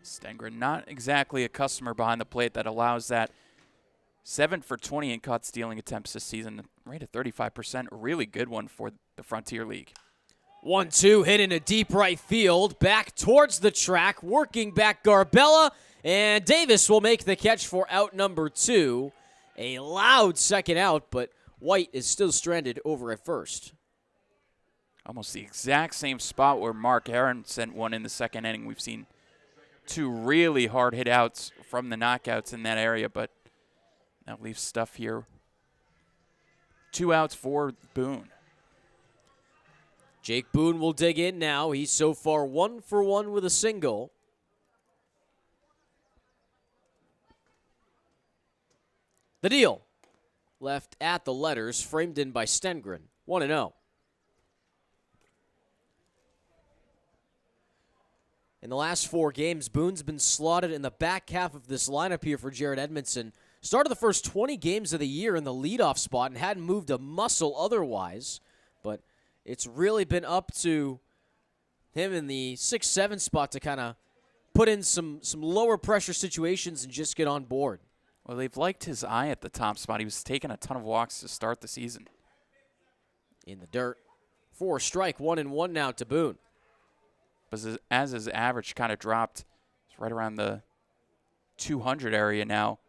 Stengren, not exactly a customer behind the plate that allows that. 7 for 20 in caught stealing attempts this season. Rate of 35%. A really good one for the Frontier League. 1-2 hit into deep right field. Back towards the track. Working back Garbella. And Davis will make the catch for out number 2. A loud second out, but White is still stranded over at first. Almost the exact same spot where Mark Herron sent one in the second inning. We've seen 2 really hard hit outs from the knockouts in that area, but that leaves stuff here. 2 outs for Boone. Jake Boone will dig in now. He's so far 1 for 1 with a single. The deal. Left at the letters, framed in by Stengren. 1-0. In the last 4 games, Boone's been slotted in the back half of this lineup here for Jared Edmondson. Started the first 20 games of the year in the leadoff spot and hadn't moved a muscle otherwise. But it's really been up to him in the 6-7 spot to kind of put in some lower pressure situations and just get on board. Well, they've liked his eye at the top spot. He was taking a ton of walks to start the season. In the dirt. 4 strike, 1-1 now to Boone. But as his average kind of dropped, it's right around the 200 area now.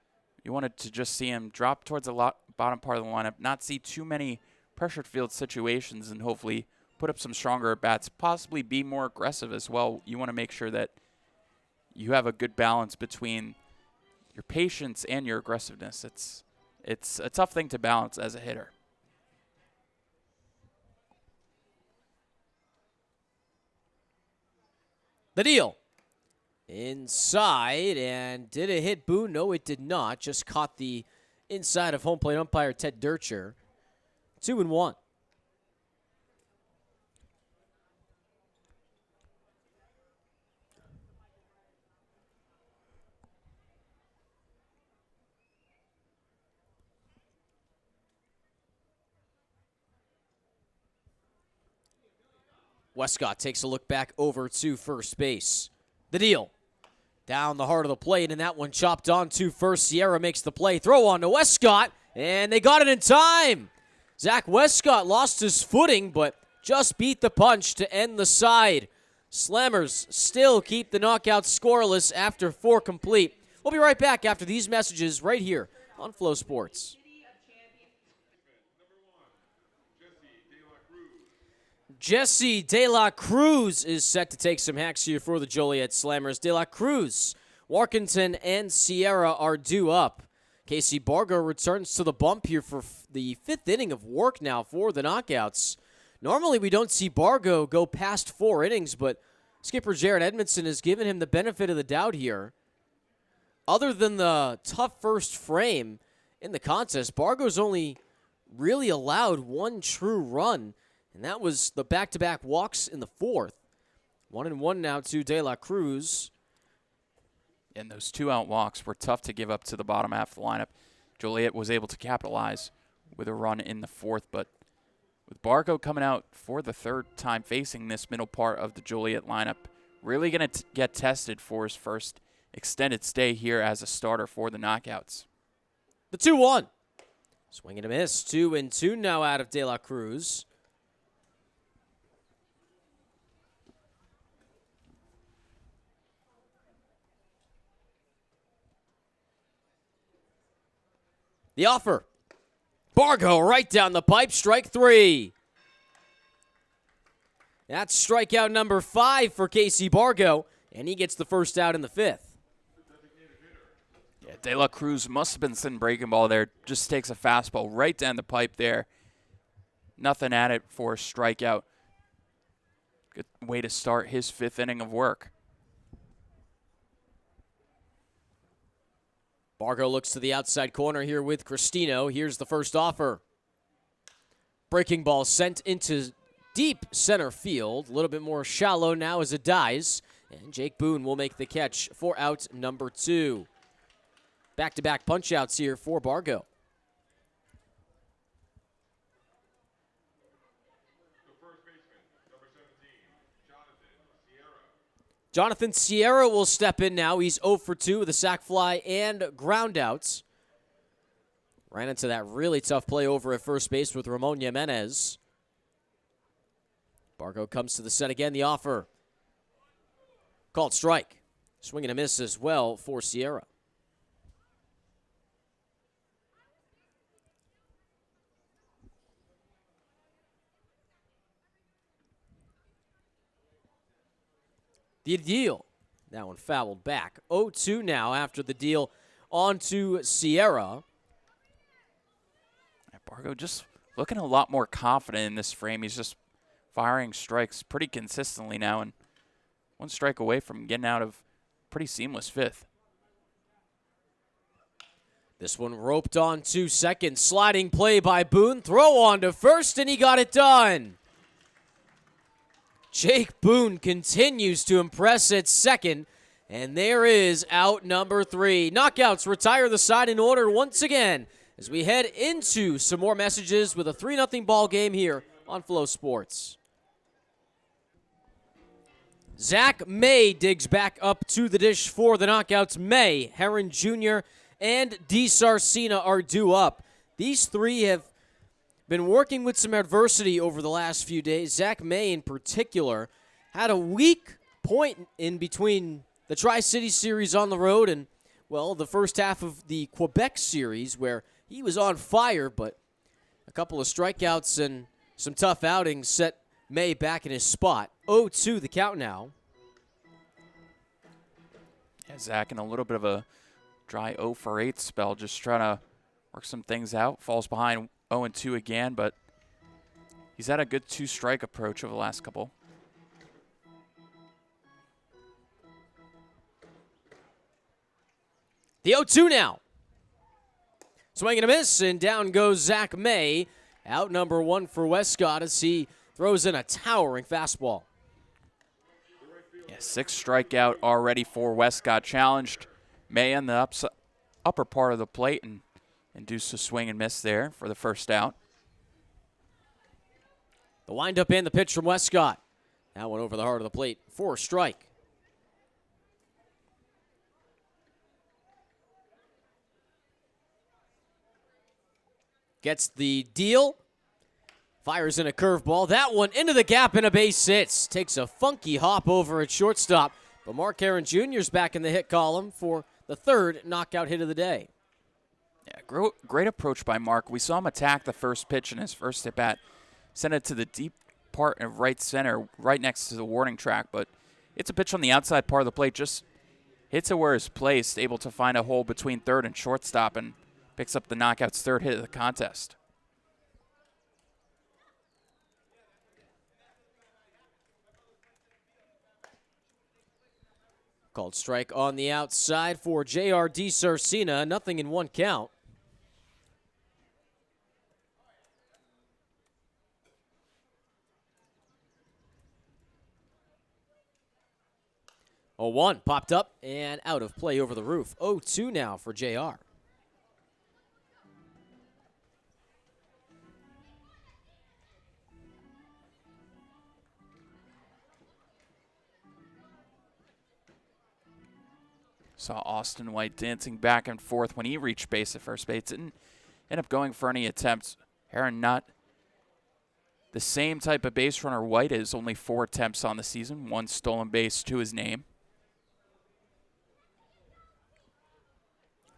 You wanted to just see him drop towards the bottom part of the lineup, not see too many pressured field situations, and hopefully put up some stronger at-bats, possibly be more aggressive as well. You want to make sure that you have a good balance between your patience and your aggressiveness. It's a tough thing to balance as a hitter. The deal. Inside, and did it hit Boone? No, it did not. Just caught the inside of home plate umpire Ted Dircher. 2-1. Westcott takes a look back over to first base. The deal. Down the heart of the plate, and that one chopped on to first. Sierra makes the play. Throw on to Westcott, and they got it in time. Zach Westcott lost his footing, but just beat the punch to end the side. Slammers still keep the knockout scoreless after 4 complete. We'll be right back after these messages right here on Flow Sports. Jesse De La Cruz is set to take some hacks here for the Joliet Slammers. De La Cruz, Warkentin, and Sierra are due up. Casey Bargo returns to the bump here for the 5th inning of work now for the knockouts. Normally we don't see Bargo go past 4 innings, but skipper Jared Edmondson has given him the benefit of the doubt here. Other than the tough first frame in the contest, Bargo's only really allowed 1 true run, and that was the back-to-back walks in the 4th. 1-1 now to De La Cruz. And those 2-out walks were tough to give up to the bottom half of the lineup. Joliet was able to capitalize with a run in the 4th, but with Bargo coming out for the 3rd time facing this middle part of the Joliet lineup, really going to get tested for his first extended stay here as a starter for the knockouts. The 2-1. Swing and a miss. 2-2 now out of De La Cruz. The offer. Bargo right down the pipe, strike 3. That's strikeout number 5 for Casey Bargo, and he gets the first out in the 5th. Yeah, De La Cruz must have been sitting breaking ball there. Just takes a fastball right down the pipe there. Nothing at it for a strikeout. Good way to start his 5th inning of work. Bargo looks to the outside corner here with Cristino. Here's the first offer. Breaking ball sent into deep center field. A little bit more shallow now as it dies. And Jake Boone will make the catch for out number 2. Back-to-back punch-outs here for Bargo. Jonathan Sierra will step in now. He's 0 for 2 with a sac fly and groundouts. Ran into that really tough play over at first base with Ramon Jimenez. Bargo comes to the set again. The offer. Called strike. Swing and a miss as well for Sierra. The deal. That one fouled back. 0-2 now after the deal on to Sierra. Bargo just looking a lot more confident in this frame. He's just firing strikes pretty consistently now, and 1 strike away from getting out of pretty seamless 5th. This one roped on to second. Sliding play by Boone. Throw on to first, and he got it done. Jake Boone continues to impress at second, And there is out number 3. Knockouts retire the side in order once again as we head into some more messages with a 3-0 ball game here on Flow Sports. Zach May digs back up to the dish for the knockouts. May, Herron Jr., and DiSarcina are due up. These three have been working with some adversity over the last few days. Zach May, in particular, had a weak point in between the Tri-City Series on the road and, well, the first half of the Quebec Series where he was on fire, but a couple of strikeouts and some tough outings set May back in his spot. 0-2 the count now. Yeah, Zach in a little bit of a dry 0 for 8 spell, just trying to work some things out. Falls behind 0-2 again, but he's had a good 2-strike approach over the last couple. The 0-2 now. Swing and a miss, and down goes Zach May. Out number 1 for Westcott as he throws in a towering fastball. Yeah, 6th strikeout already for Westcott. Challenged May on the upper part of the plate and induced a swing and miss there for the first out. The windup and the pitch from Westcott. That one over the heart of the plate for a strike. Gets the deal. Fires in a curveball. That one into the gap and a base hit. Takes a funky hop over at shortstop. But Mark Herron Jr. is back in the hit column for the 3rd knockout hit of the day. Yeah, great approach by Mark. We saw him attack the first pitch in his first at-bat. Send it to the deep part of right center, right next to the warning track. But it's a pitch on the outside part of the plate. Just hits it where it's placed, able to find a hole between 3rd and shortstop, and picks up the knockout's 3rd hit of the contest. Called strike on the outside for J.R. DiSarcina. Nothing in 1 count. Oh, 1 popped up and out of play over the roof. 0-2 now for J.R. Saw Austin White dancing back and forth when he reached base at first base. Didn't end up going for any attempts. Herron not the same type of base runner White is. Only 4 attempts on the season. 1 stolen base to his name.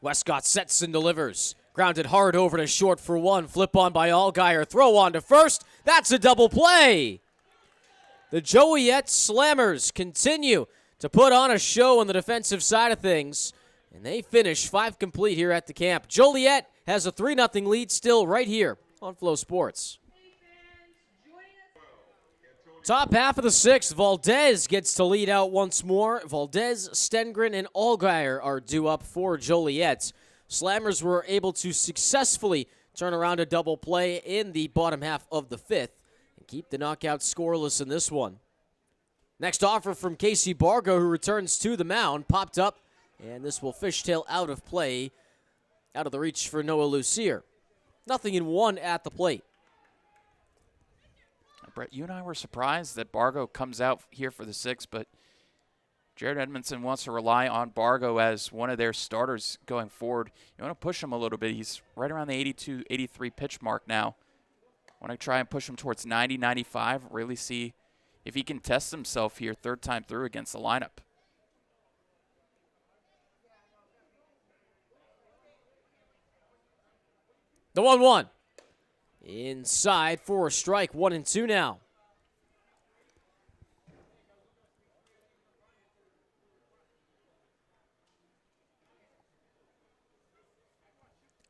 Westcott sets and delivers. Grounded hard over to short for 1. Flip on by Allgaier. Throw on to first. That's a double play. The Joliet Slammers continue to put on a show on the defensive side of things, and they finish 5 complete here at the camp. Joliet has a 3-0 lead still right here on Flow Sports. Top half of the 6th, Valdez gets to lead out once more. Valdez, Stengren, and Allgaier are due up for Joliet. Slammers were able to successfully turn around a double play in the bottom half of the 5th and keep the knockout scoreless in this one. Next offer from Casey Bargo, who returns to the mound, popped up, and this will fishtail out of play, out of the reach for Noah Lucier. Nothing in 1 at the plate. Brett, you and I were surprised that Bargo comes out here for the 6th, but Jared Edmondson wants to rely on Bargo as one of their starters going forward. You want to push him a little bit. He's right around the 82, 83 pitch mark now. Want to try and push him towards 90, 95, really see if he can test himself here 3rd time through against the lineup. The 1-1. Inside for a strike. 1-2 now.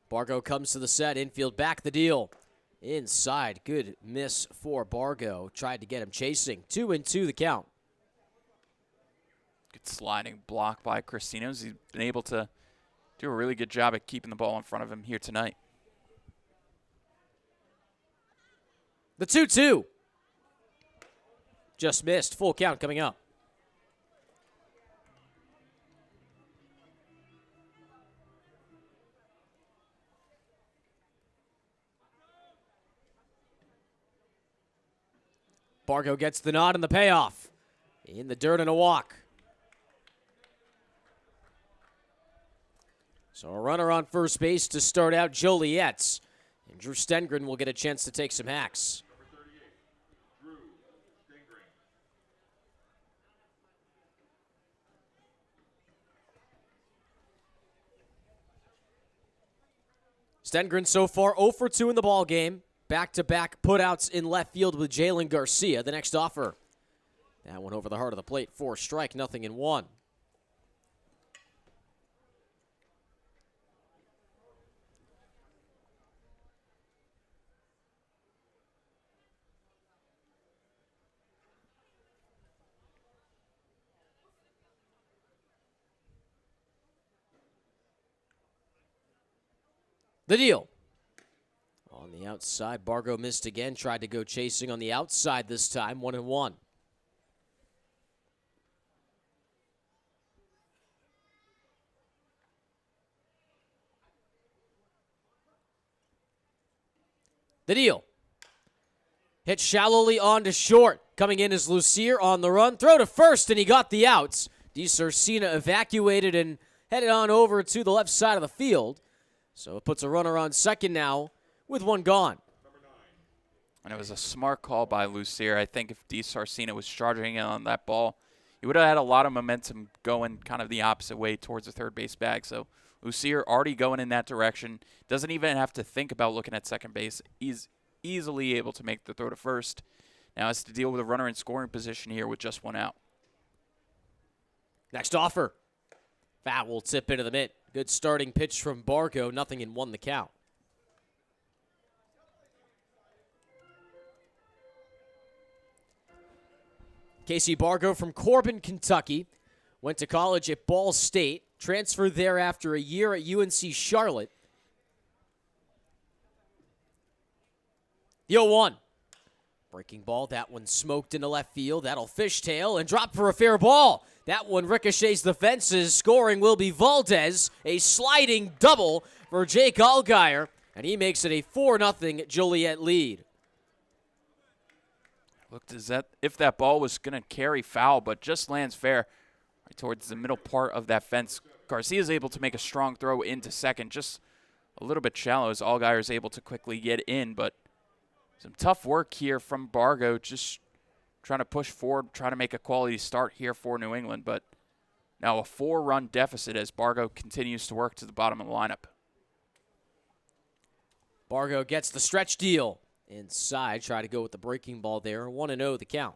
Bargo comes to the set. Infield back the deal. Inside. Good miss for Bargo. Tried to get him chasing. 2-2 the count. Good sliding block by Cristinos. He's been able to do a really good job at keeping the ball in front of him here tonight. The 2-2. Just missed. Full count coming up. Bargo gets the nod and the payoff. In the dirt and a walk. So a runner on first base to start out Joliet's. And Drew Stengren will get a chance to take some hacks. Stengren so far 0 for 2 in the ball game. Back-to-back putouts in left field with Jalen Garcia. The next offer. That one over the heart of the plate. 4 strike, 0-1. The deal. On the outside, Bargo missed again. Tried to go chasing on the outside this time. 1-1. The deal. Hit shallowly on to short. Coming in is Lucier on the run. Throw to first, and he got the outs. DiSarcina evacuated and headed on over to the left side of the field. So it puts a runner on second now with 1 gone. And it was a smart call by Lucier. I think if DiSarcina was charging in on that ball, he would have had a lot of momentum going kind of the opposite way towards the third base bag. So Lucier already going in that direction. Doesn't even have to think about looking at second base. He's easily able to make the throw to first. Now has to deal with a runner in scoring position here with just 1 out. Next offer. Foul tip into the mitt. Good starting pitch from Bargo. 0-1 the count. Casey Bargo from Corbin, Kentucky. Went to college at Ball State. Transferred there after a year at UNC Charlotte. The 0-1. Breaking ball. That one smoked into left field. That'll fishtail and drop for a fair ball. That one ricochets the fences. Scoring will be Valdez. A sliding double for Jake Allgaier. And he makes it a 4-0 Joliet lead. Looked as if that ball was going to carry foul, but just lands fair right towards the middle part of that fence. Garcia is able to make a strong throw into second, just a little bit shallow as Allgaier is able to quickly get in, but some tough work here from Bargo, just trying to push forward, trying to make a quality start here for New England, but now a 4-run deficit as Bargo continues to work to the bottom of the lineup. Bargo gets the stretch deal. Inside, try to go with the breaking ball there. 1-0 the count.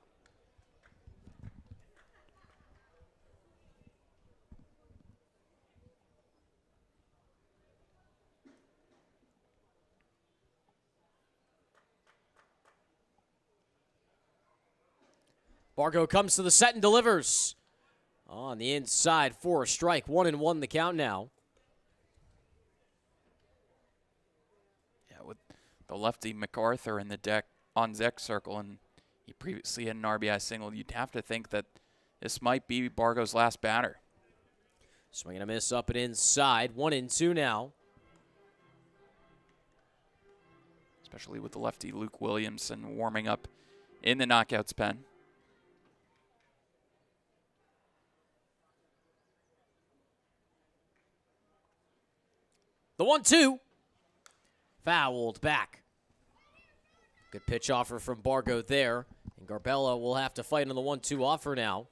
Bargo comes to the set and delivers. On the inside for a strike. 1-1 the count now. Yeah, with the lefty McArthur in the deck on deck circle, and he previously had an RBI single, you'd have to think that this might be Bargo's last batter. Swing and a miss up and inside. 1-2 now. Especially with the lefty Luke Williamson warming up in the knockouts pen. The 1-2. Fouled back. Good pitch offer from Bargo there. And Garbella will have to fight on the 1-2 offer now.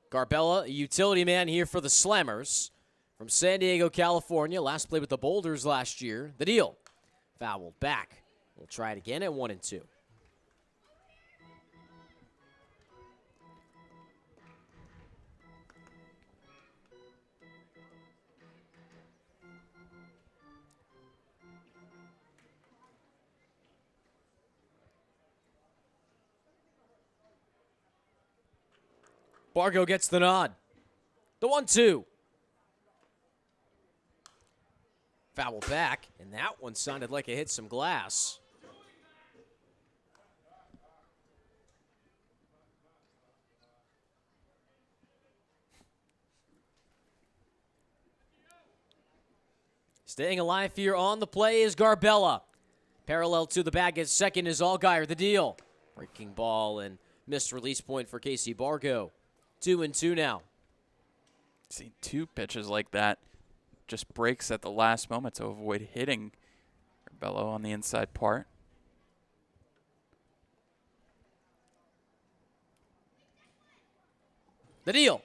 Garbella, a utility man here for the Slammers. From San Diego, California. Last played with the Boulders last year. The deal. Fouled back. We'll try it again at 1-2. Bargo gets the nod. The 1-2. Foul back, and that one sounded like it hit some glass. Staying alive here on the play is Garbella. Parallel to the bag at second is Allgaier. The deal. Breaking ball and missed release point for Casey Bargo. 2-2 now. See, 2 pitches like that. Just breaks at the last moment to avoid hitting Garbella on the inside part. The deal.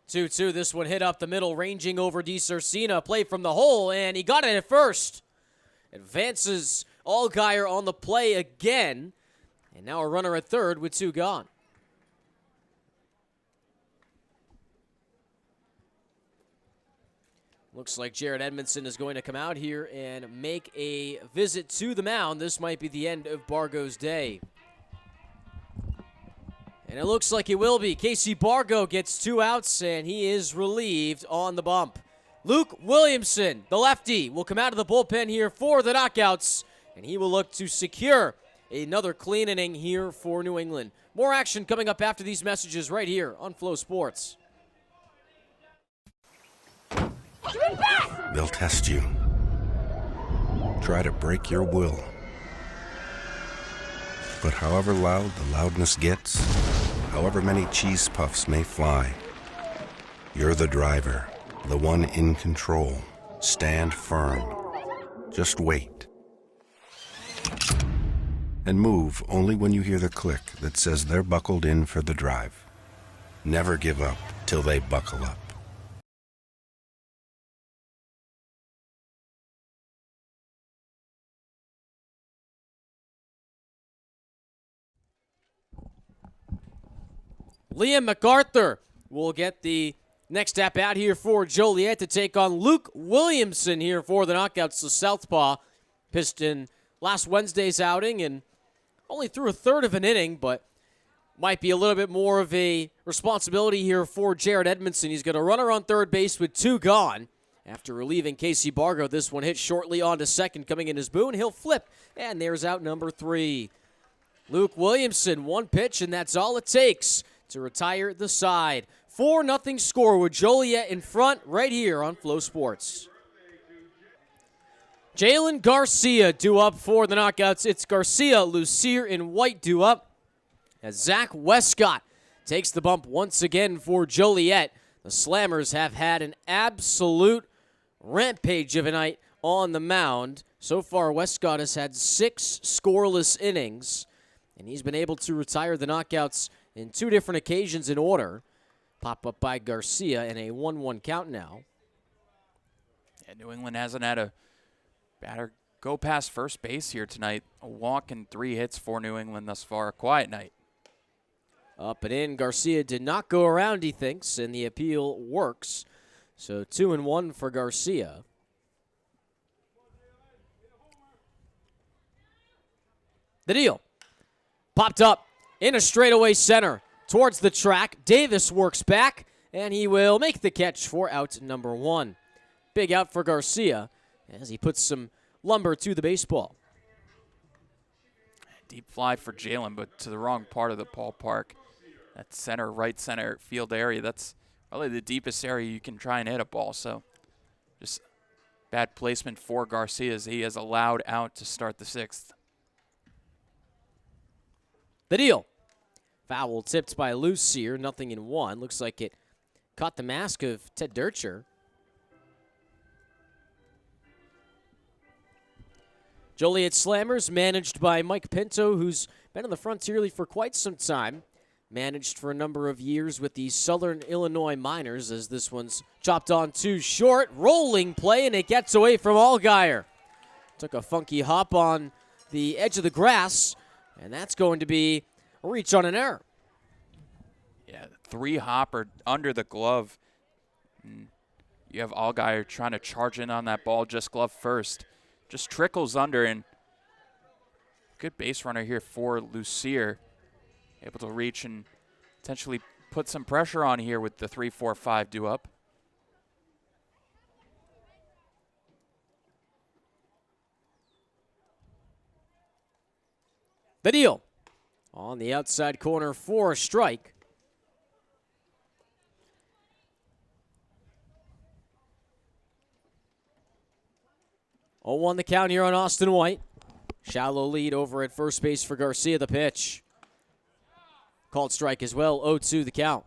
2-2. This one hit up the middle, ranging over DiSarcina. Play from the hole, and he got it at first. Advances Allgaier on the play again. And now a runner at third with 2 gone. Looks like Jared Edmondson is going to come out here and make a visit to the mound. This might be the end of Bargo's day. And it looks like it will be. Casey Bargo gets 2 outs, and he is relieved on the bump. Luke Williamson, the lefty, will come out of the bullpen here for the knockouts, and he will look to secure another clean inning here for New England. More action coming up after these messages right here on Flow Sports. They'll test you. Try to break your will. But however loud the loudness gets, however many cheese puffs may fly, you're the driver, the one in control. Stand firm. Just wait. And move only when you hear the click that says they're buckled in for the drive. Never give up till they buckle up. Liam McArthur will get the next at bat here for Joliet to take on Luke Williamson here for the knockouts. The southpaw pitched in last Wednesday's outing and only threw a third of an inning, but might be a little bit more of a responsibility here for Jared Edmondson. He's got a runner on third base with 2 gone. After relieving Casey Bargo, this one hit shortly onto second. Coming in as Boone, he'll flip, and there's out number 3. Luke Williamson, 1 pitch, and that's all it takes to retire the side. 4-0 score with Joliet in front right here on Flow Sports. Jalen Garcia due up for the knockouts. It's Garcia, Lucier, and White due up as Zach Westcott takes the bump once again for Joliet. The Slammers have had an absolute rampage of a night on the mound. So far, Westcott has had 6 scoreless innings, and he's been able to retire the knockouts in 2 different occasions in order. Pop up by Garcia in a 1-1 count now. Yeah, New England hasn't had a batter go past first base here tonight. A walk and 3 hits for New England thus far. A quiet night. Up and in. Garcia did not go around, he thinks, and the appeal works. So 2-1 for Garcia. The deal. Popped up in a straightaway center towards the track. Davis works back, and he will make the catch for out number 1. Big out for Garcia as he puts some lumber to the baseball. Deep fly for Jalen, but to the wrong part of the ballpark. That center, right center field area, that's probably the deepest area you can try and hit a ball. So just bad placement for Garcia as he has allowed out to start the 6th. The deal. Foul tipped by Lucier, 0-1. Looks like it caught the mask of Ted Dircher. Joliet Slammers, managed by Mike Pinto, who's been on the Frontier League for quite some time. Managed for a number of years with the Southern Illinois Miners, as this one's chopped on too short. Rolling play, and it gets away from Allgaier. Took a funky hop on the edge of the grass, and that's going to be a reach on an error. Yeah, 3-hopper under the glove. You have Allgaier trying to charge in on that ball, just glove first. Just trickles under, and good base runner here for Lucier. Able to reach and potentially put some pressure on here with the 3-4-5 due up. The deal. On the outside corner for a strike. 0-1 the count here on Austin White. Shallow lead over at first base for Garcia. The pitch. Called strike as well. 0-2 the count.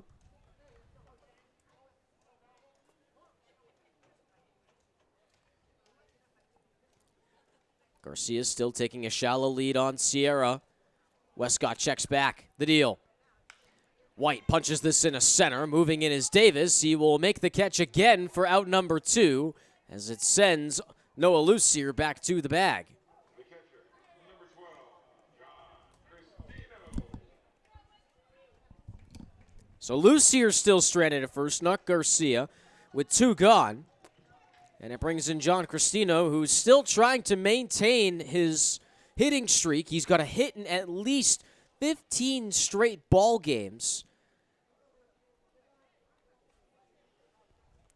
Garcia still taking a shallow lead on Sierra. Westcott checks back. The deal. White punches this in a center. Moving in is Davis. He will make the catch again for out number 2 as it sends Noah Lucier back to the bag. So Lucier still stranded at first, not Garcia, with 2 gone. And it brings in John Cristino, who's still trying to maintain his hitting streak. He's got a hit in at least 15 straight ball games.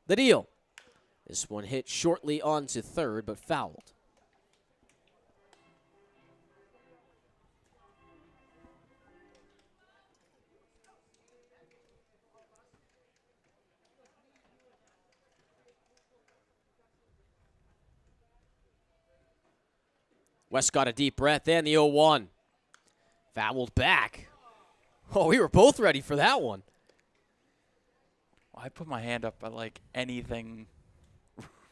The deal. This one hit shortly onto third, but fouled. West got a deep breath and the 0-1. Fouled back. Oh, we were both ready for that one. Well, I put my hand up at like anything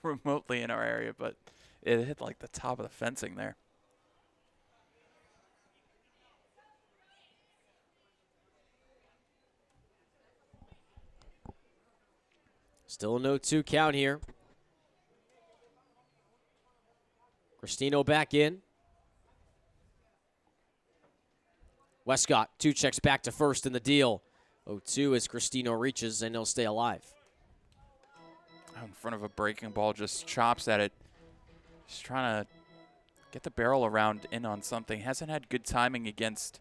remotely in our area, but it hit like the top of the fencing there. Still a 0-2 count here. Cristino back in. Westcott, 2 checks back to first in the deal. 0-2 as Cristino reaches, and he'll stay alive. Out in front of a breaking ball, just chops at it. Just trying to get the barrel around in on something. Hasn't had good timing against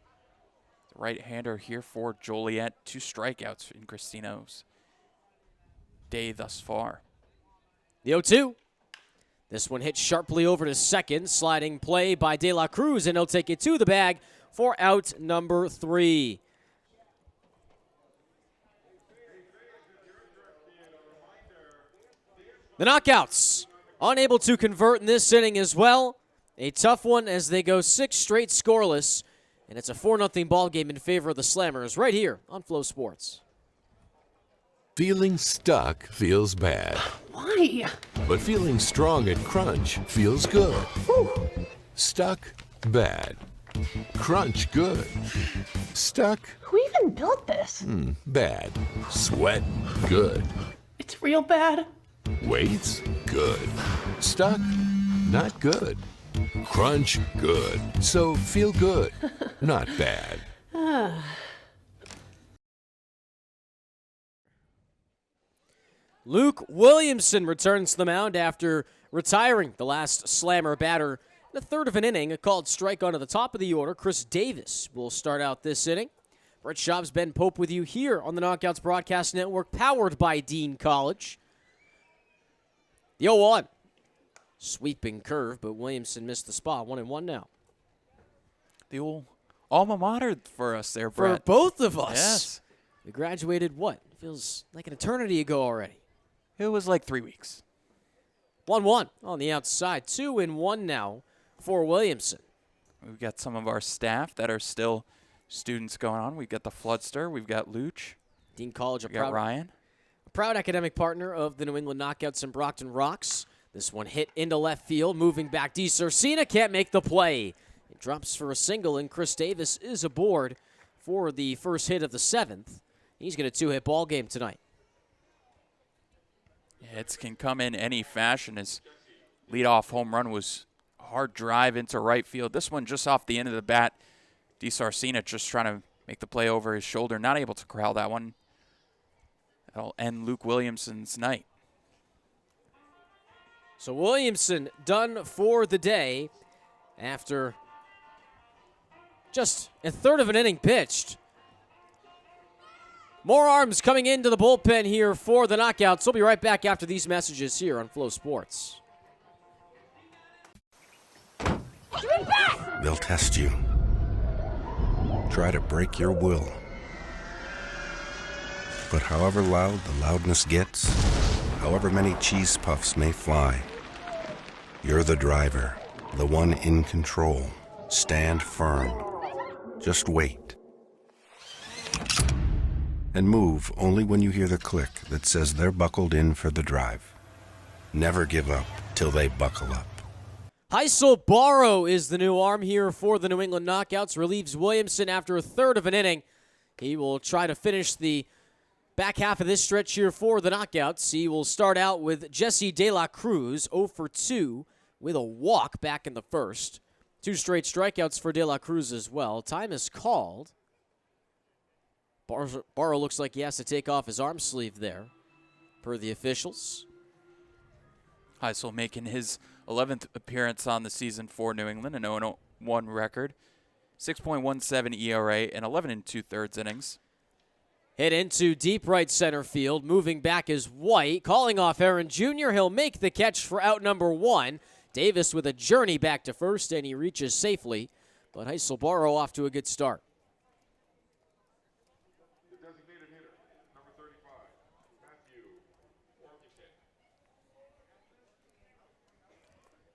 the right-hander here for Joliet. 2 strikeouts in Cristino's day thus far. The 0-2. This one hit sharply over to second. Sliding play by De La Cruz, and he'll take it to the bag for out number 3. The knockouts unable to convert in this inning as well. A tough one as they go 6 straight scoreless, and it's a 4-0 ball game in favor of the Slammers right here on Flow Sports. Feeling stuck feels bad. Why? But feeling strong at Crunch feels good. Whew. Stuck, bad. Crunch, good. Stuck, Who even built this? bad. Sweat, good. It's real bad. Weights, good. Stuck, not good. Crunch, good. So feel good, not bad. Luke Williamson returns to the mound after retiring the last Slammer batter in the third of an inning. A called strike onto the top of the order. Chris Davis will start out this inning. Brett Schaub's Ben Pope with you here on the Knockouts Broadcast Network, powered by Dean College. The 0-1. Sweeping curve, but Williamson missed the spot. 1-1 now. The old alma mater for us there, For Brett. both of us. Yes. We graduated, what? Feels like an eternity ago already. It was like 3 weeks. 1-1 on the outside. 2-1 now for Williamson. We've got some of our staff that are still students going on. We've got the Floodster. We've got Luch. Dean College, We got Ryan. a proud academic partner of the New England Knockouts and Brockton Rocks. This one hit into left field. Moving back, DiSarcina can't make the play. It drops for a single, and Chris Davis is aboard for the first hit of the 7th. He's got a 2-hit ball game tonight. Hits can come in any fashion. His leadoff home run was a hard drive into right field. This one just off the end of the bat. DiSarcina just trying to make the play over his shoulder. Not able to corral that one. That'll end Luke Williamson's night. So Williamson done for the day after just a third of an inning pitched. More arms coming into the bullpen here for the Knockouts. We'll be right back after these messages here on Flow Sports. They'll test you. Try to break your will. But however loud the loudness gets, however many cheese puffs may fly, You're the driver, the one in control. Stand firm. Just wait. And move only when you hear the click that says they're buckled in for the drive. Never give up till they buckle up. Heisel Barrow is the new arm here for the New England Knockouts. Relieves Williamson after a third of an inning. He will try to finish the back half of this stretch here for the Knockouts. He will start out with Jesse De La Cruz, 0 for 2, with a walk back in the first. 2 straight strikeouts for De La Cruz as well. Time is called. Barrow looks like he has to take off his arm sleeve there, per the officials. Heisel making his 11th appearance on the season for New England, an 0-1 record, 6.17 ERA, and 11 2/3 innings. Hit into deep right center field. Moving back is White. Calling off Herron Jr. He'll make the catch for out number 1. Davis with a journey back to first, and he reaches safely. But Heisel Barrow off to a good start. The designated hitter, number 35,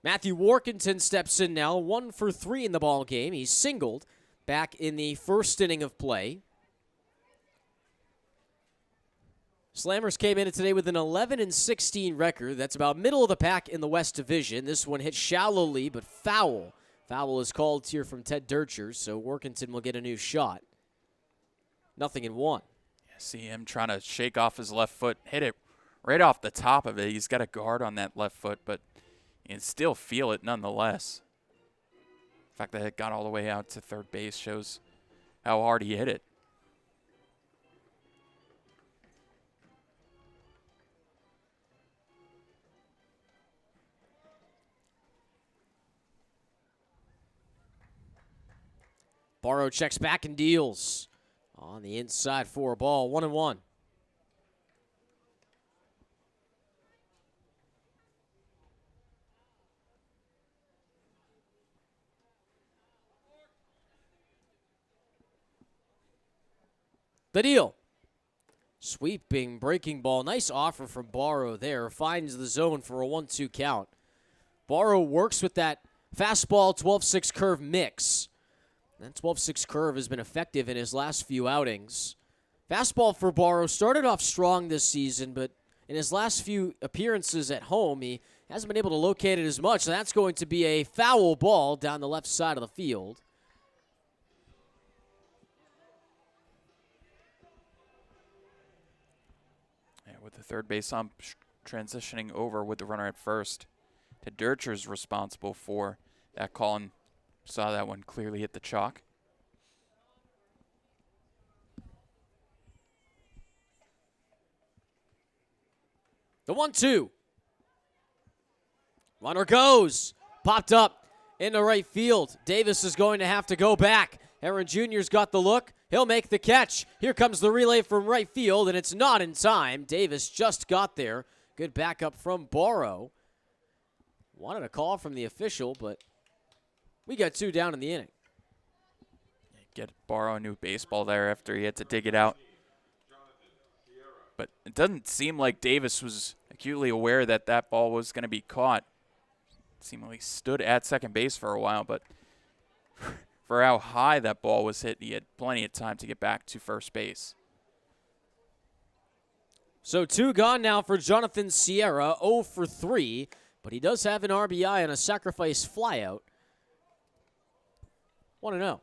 Matthew Workington steps in now, 1 for 3 in the ball game. He singled back in the first inning of play. Slammers came in today with an 11-16 record. That's about middle of the pack in the West Division. This one hit shallowly, but foul. Foul is called here from Ted Durcher, so Workington will get a new shot. 0-1. See him trying to shake off his left foot, hit it right off the top of it. He's got a guard on that left foot, but you can still feel it nonetheless. The fact that it got all the way out to third base shows how hard he hit it. Barrow checks back and deals on the inside for a ball. 1-1. The deal. Sweeping breaking ball. Nice offer from Barrow there. Finds the zone for a 1-2 count. Barrow works with that fastball 12-6 curve mix. That 12-6 curve has been effective in his last few outings. Fastball for Barrow started off strong this season, but in his last few appearances at home, he hasn't been able to locate it as much. So that's going to be a foul ball down the left side of the field. Yeah, with the third base ump transitioning over with the runner at first, Ted Durcher's responsible for that call, and saw that one clearly hit the chalk. The 1-2. Runner goes. Popped up into right field. Davis is going to have to go back. Herron Jr.'s got the look. He'll make the catch. Here comes the relay from right field, and it's not in time. Davis just got there. Good backup from Barrow. Wanted a call from the official, but we got 2 down in the inning. Get Barrow a new baseball there after he had to dig it out. But it doesn't seem like Davis was acutely aware that that ball was going to be caught. Seemingly stood at second base for a while, but for how high that ball was hit, he had plenty of time to get back to first base. So 2 gone now for Jonathan Sierra, 0 for 3, but he does have an RBI on a sacrifice flyout. 1-0.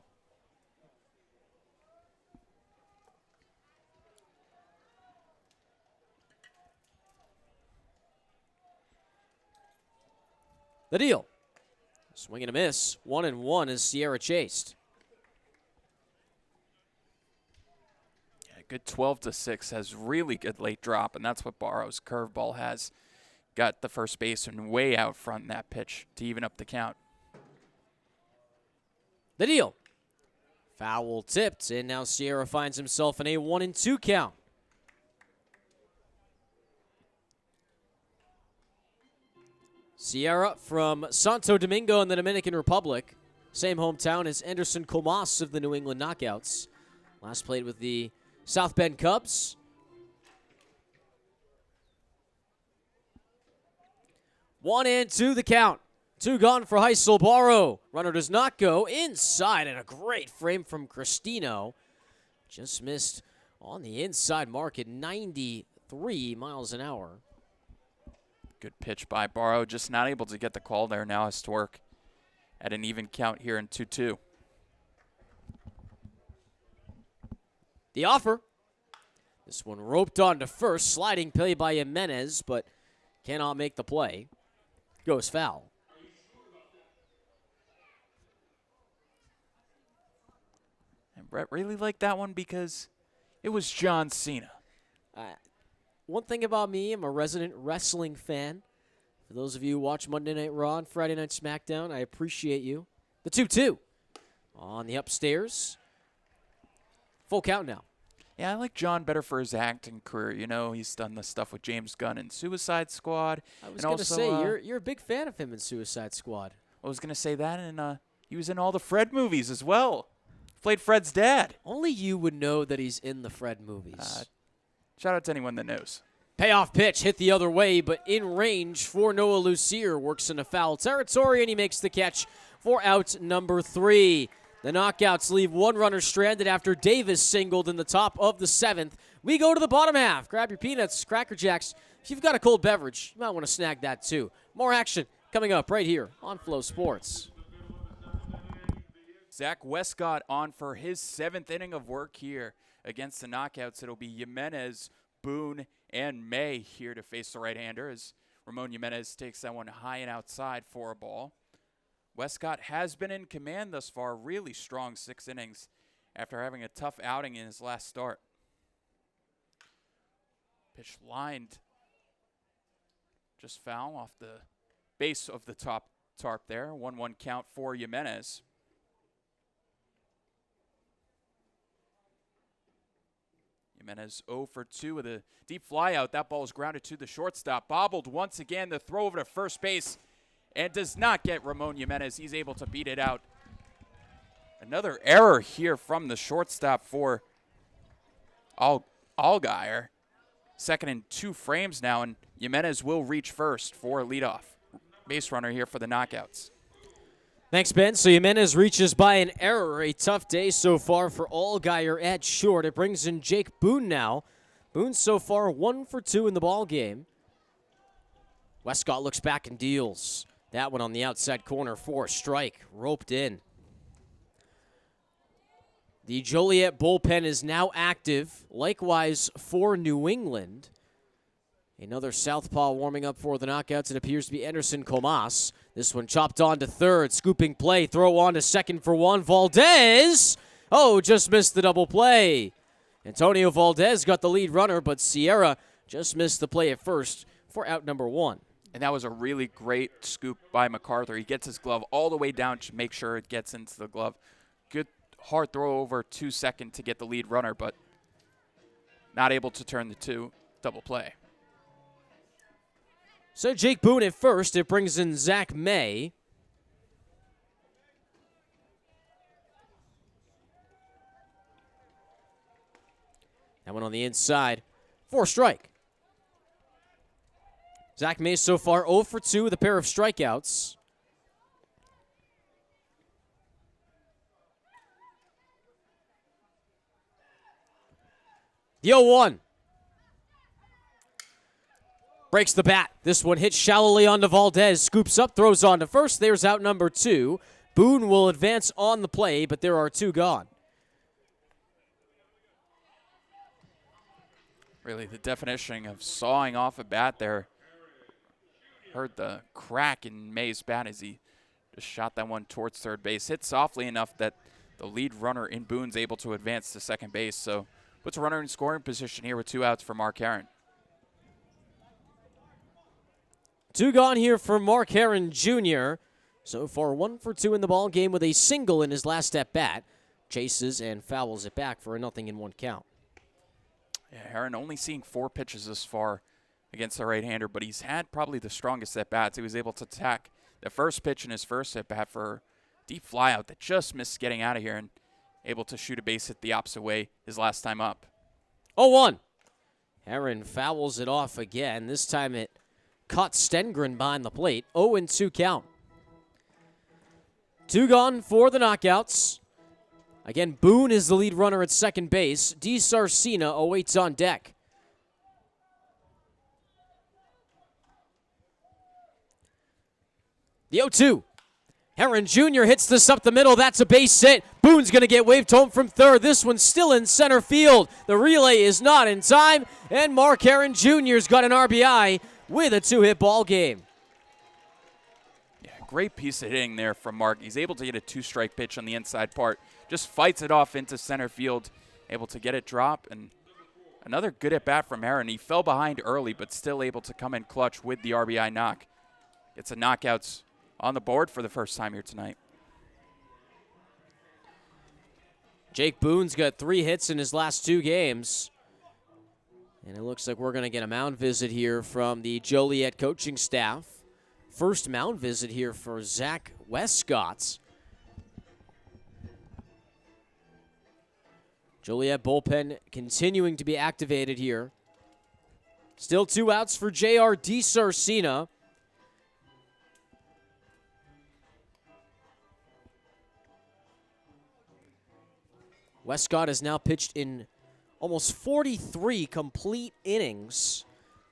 The deal. Swing and a miss. 1-1 as Sierra chased. Yeah, good 12-6 has really good late drop, and that's what Barrow's curveball has. Got the first baseman way out front in that pitch to even up the count. The deal. Foul tipped, and now Sierra finds himself in a 1-2 count. Sierra from Santo Domingo in the Dominican Republic. Same hometown as Anderson Comas of the New England Knockouts. Last played with the South Bend Cubs. 1-2 the count. Two gone for Heiselbaro. Runner does not go inside, and a great frame from Cristino. Just missed on the inside mark at 93 miles an hour. Good pitch by Barrow, just not able to get the call there. Now has to work at an even count here in 2-2. The offer. This one roped on to first. Sliding play by Jimenez, but cannot make the play. Goes foul. And Brett really liked that one because it was John Cena. One thing about me, I'm a resident wrestling fan. For those of you who watch Monday Night Raw and Friday Night SmackDown, I appreciate you. The 2-2 on the upstairs. Full count now. Yeah, I like John better for his acting career. You know, he's done the stuff with James Gunn in Suicide Squad. I was going to say, you're a big fan of him in Suicide Squad. I was going to say that, and he was in all the Fred movies as well. Played Fred's dad. Only you would know that he's in the Fred movies. Shout out to anyone that knows. Payoff pitch hit the other way, but in range for Noah Lucier. Works into foul territory, and he makes the catch for out number 3. The knockouts leave one runner stranded after Davis singled in the top of the 7th. We go to the bottom half. Grab your peanuts, Cracker Jacks. If you've got a cold beverage, you might want to snag that too. More action coming up right here on Flow Sports. Zach Westcott on for his 7th inning of work here against the knockouts. It'll be Jimenez, Boone, and May here to face the right-hander as Ramon Jimenez takes that one high and outside for a ball. Westcott has been in command thus far, really strong 6 innings after having a tough outing in his last start. Pitch lined, just foul off the base of the top tarp there. 1-1 count for Jimenez. Jimenez 0 for 2 with a deep fly out. That ball is grounded to the shortstop. Bobbled once again. The throw over to first base and does not get Ramon Jimenez. He's able to beat it out. Another error here from the shortstop for Allgaier. 2nd and 2 frames now, and Jimenez will reach first for a leadoff base runner here for the knockouts. Thanks, Ben. So Jimenez reaches by an error. A tough day so far for Allgaier at short. It brings in Jake Boone now. Boone so far 1 for 2 in the ball game. Westcott looks back and deals. That one on the outside corner for a strike. Roped in. The Joliet bullpen is now active. Likewise for New England. Another southpaw warming up for the knockouts. It appears to be Anderson Comas. This one chopped on to third. Scooping play. Throw on to second for one. Valdez. Oh, just missed the double play. Antonio Valdez got the lead runner, but Sierra just missed the play at first for out number 1. And that was a really great scoop by McArthur. He gets his glove all the way down to make sure it gets into the glove. Good hard throw over to second to get the lead runner, but not able to turn the 2 double play. So Jake Boone at first. It brings in Zach May. That one on the inside for a strike. Zach May so far 0 for 2 with a pair of strikeouts. The 0-1. Breaks the bat. This one hits shallowly onto Valdez. Scoops up, throws on to first. There's out number 2. Boone will advance on the play, but there are 2 gone. Really the definition of sawing off a bat there. Heard the crack in May's bat as he just shot that one towards third base. Hit softly enough that the lead runner in Boone's able to advance to second base. So puts a runner in scoring position here with 2 outs for Mark Herron. 2 gone here for Mark Herron Jr. So far 1 for 2 in the ball game with a single in his last at bat. Chases and fouls it back for a 0-1 count. Yeah, Herron only seeing 4 pitches this far against the right-hander, but he's had probably the strongest at-bats. He was able to attack the first pitch in his first at-bat for a deep flyout that just missed getting out of here and able to shoot a base hit the opposite way his last time up. 0-1. Herron fouls it off again. This time it caught Stengren behind the plate. 0-2 count. 2 gone for the knockouts. Again, Boone is the lead runner at second base. DiSarcina awaits on deck. The 0-2. Herron Jr. hits this up the middle. That's a base hit. Boone's going to get waved home from third. This one's still in center field. The relay is not in time, and Mark Herron Jr.'s got an RBI with a 2-hit ball game. Yeah, great piece of hitting there from Mark. He's able to get a 2-strike pitch on the inside part. Just fights it off into center field, able to get it drop, and another good at-bat from Herron. He fell behind early, but still able to come in clutch with the RBI knock. Gets a knockouts on the board for the first time here tonight. Jake Boone's got 3 hits in his last 2 games. And it looks like we're going to get a mound visit here from the Joliet coaching staff. First mound visit here for Zach Westcott. Joliet bullpen continuing to be activated here. Still 2 outs for J.R. DiSarcina. Westcott has now pitched in almost 43 complete innings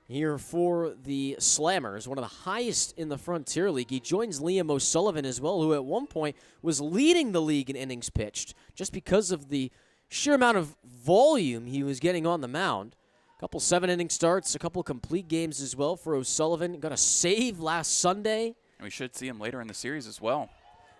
here for the Slammers, one of the highest in the Frontier League. He joins Liam O'Sullivan as well, who at one point was leading the league in innings pitched just because of the sheer amount of volume he was getting on the mound. A couple 7-inning starts, a couple complete games as well for O'Sullivan. Got a save last Sunday. And we should see him later in the series as well.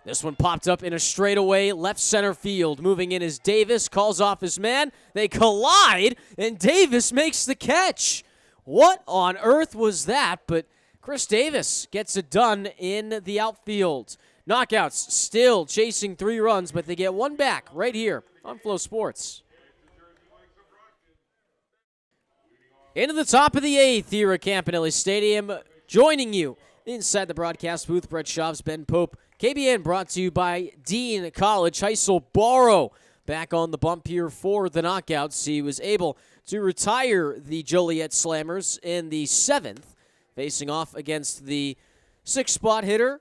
This one popped up in a straightaway left center field. Moving in is Davis, calls off his man. They collide, and Davis makes the catch. What on earth was that? But Chris Davis gets it done in the outfield. Knockouts still chasing 3 runs, but they get 1 back right here on Flow Sports. Into the top of the 8th here at Campanelli Stadium. Joining you inside the broadcast booth, Brett Schaubs, Ben Pope. KBN brought to you by Dean College. Heisel Barrow back on the bump here for the knockouts. He was able to retire the Joliet Slammers in the 7th, facing off against the 6th-spot hitter,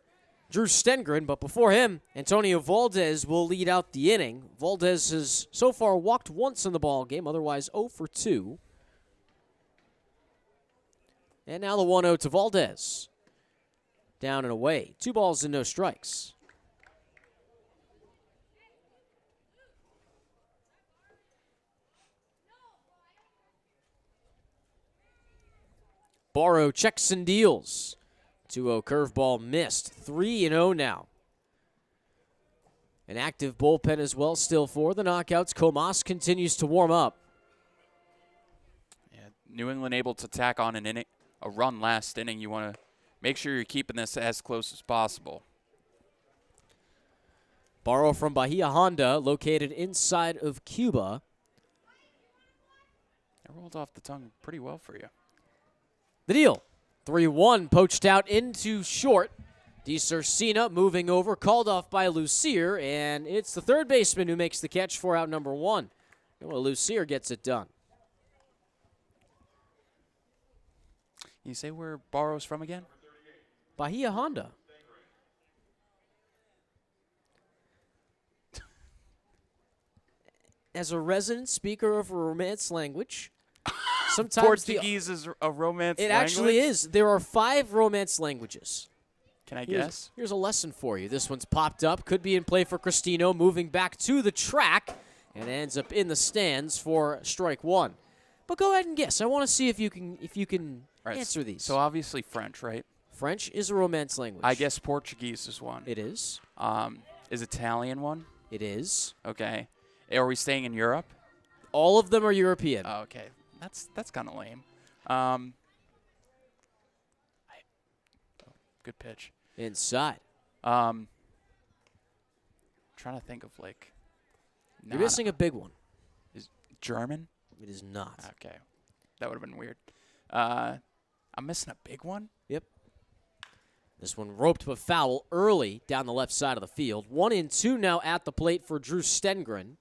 Drew Stengren. But before him, Antonio Valdez will lead out the inning. Valdez has so far walked once in the ball game, otherwise 0 for 2. And now the 1-0 to Valdez. Down and away. 2 balls and no strikes. Barrow checks and deals. 2-0 curveball missed. 3-0 now. An active bullpen as well still for the knockouts. Comas continues to warm up. Yeah, New England able to tack on a run last inning. You want to make sure you're keeping this as close as possible. Barrow from Bahia Honda, located inside of Cuba. It rolled off the tongue pretty well for you. The deal. 3-1 poached out into short. DiSarcina moving over, called off by Lucier, and it's the third baseman who makes the catch for out number 1. Well, Lucier gets it done. You say where Barrow's from again? Bahia Honda. As a resident speaker of a Romance language, sometimes Portuguese is a Romance language? It actually is. There are 5 Romance languages. Can I guess? Here's a lesson for you. This one's popped up. Could be in play for Cristino, moving back to the track, and ends up in the stands for strike 1. But go ahead and guess. I want to see if you can answer these. So obviously French, right? French is a Romance language. I guess Portuguese is one. It is. Is Italian one? It is. Okay. Are we staying in Europe? All of them are European. Oh, okay. That's kind of lame. Good pitch. Inside. Trying to think of like. You're missing a big one. Is German? It is not. Okay. That would have been weird. I'm missing a big one? Yep. This one roped but foul early down the left side of the field. 1-2 now at the plate for Drew Stengren.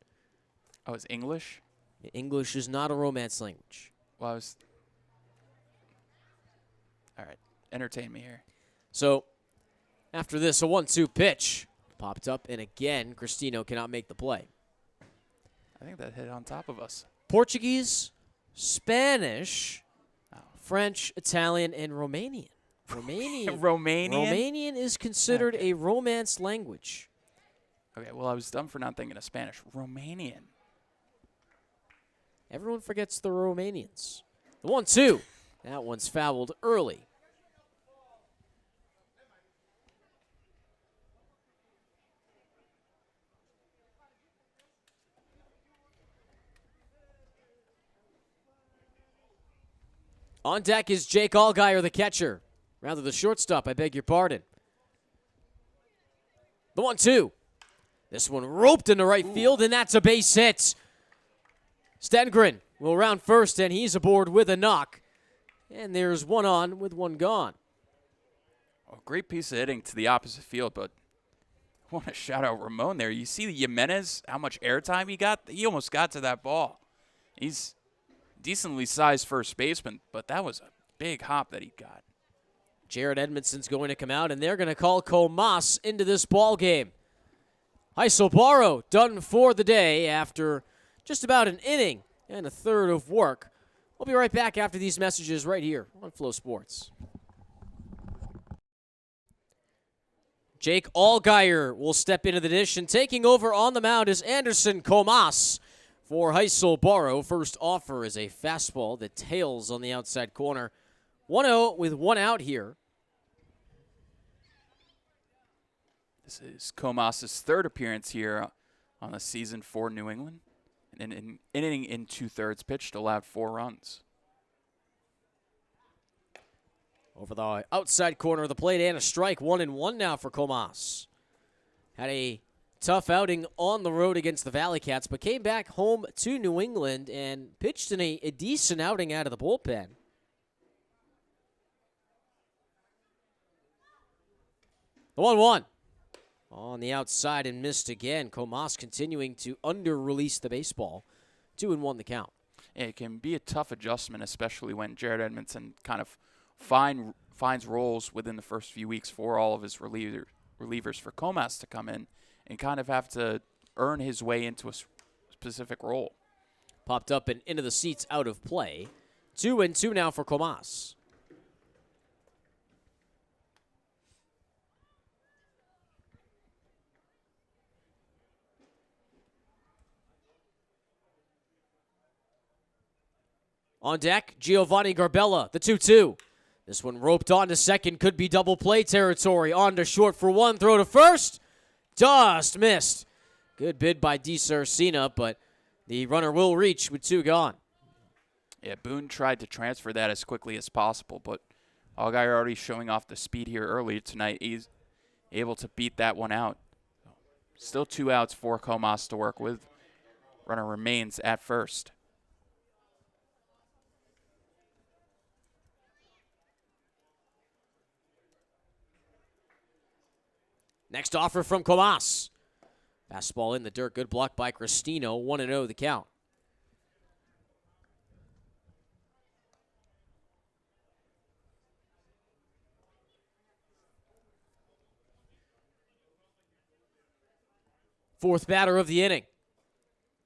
Oh, it's English? English is not a Romance language. Well, all right. Entertain me here. So, after this, a 1-2 pitch. Popped up, and again, Cristino cannot make the play. I think that hit on top of us. Portuguese, Spanish, French, Italian, and Romanian. Romanian? Romanian is considered a Romance language. Okay, well, I was dumb for not thinking of Spanish. Romanian. Everyone forgets the Romanians. The 1-2. That one's fouled early. On deck is Jake Allgaier, the catcher. Rather, the shortstop, I beg your pardon. The 1-2. This one roped into right field, and that's a base hit. Stengren will round first, and he's aboard with a knock. And there's one on with one gone. Oh, great piece of hitting to the opposite field, but I want to shout out Ramon there. You see Jimenez, how much airtime he got? He almost got to that ball. He's decently sized first baseman, but that was a big hop that he got. Jared Edmondson's going to come out, and they're going to call Comas into this ball game. Heiselbaro done for the day after just about an inning and a third of work. We'll be right back after these messages right here on Flow Sports. Jake Allgaier will step into the dish, and taking over on the mound is Anderson Comas for Heiselbaro. First offer is a fastball that tails on the outside corner. 1-0 with one out here. This is Comas' third appearance here on the season for New England. And an inning in 2/3 pitched, allowed 4 runs. Over the outside corner of the plate and a strike. 1-1 now for Comas. Had a tough outing on the road against the Valley Cats, but came back home to New England and pitched in a decent outing out of the bullpen. The 1-1 on the outside and missed again. Comas continuing to under-release the baseball. 2-1 the count. Yeah, it can be a tough adjustment, especially when Jared Edmondson kind of finds roles within the first few weeks for all of his relievers for Comas to come in and kind of have to earn his way into a specific role. Popped up and into the seats, out of play. 2-2 now for Comas. On deck, Giovanni Garbella, the 2-2. This one roped on to second, could be double play territory. On to short for one, throw to first. Just missed. Good bid by DiSarcina, but the runner will reach with 2 gone. Yeah, Boone tried to transfer that as quickly as possible, but Allgaier already showing off the speed here earlier tonight. He's able to beat that one out. Still 2 outs for Comas to work with. Runner remains at first. Next offer from Comas. Fastball in the dirt. Good block by Cristino. 1-0 the count. Fourth batter of the inning.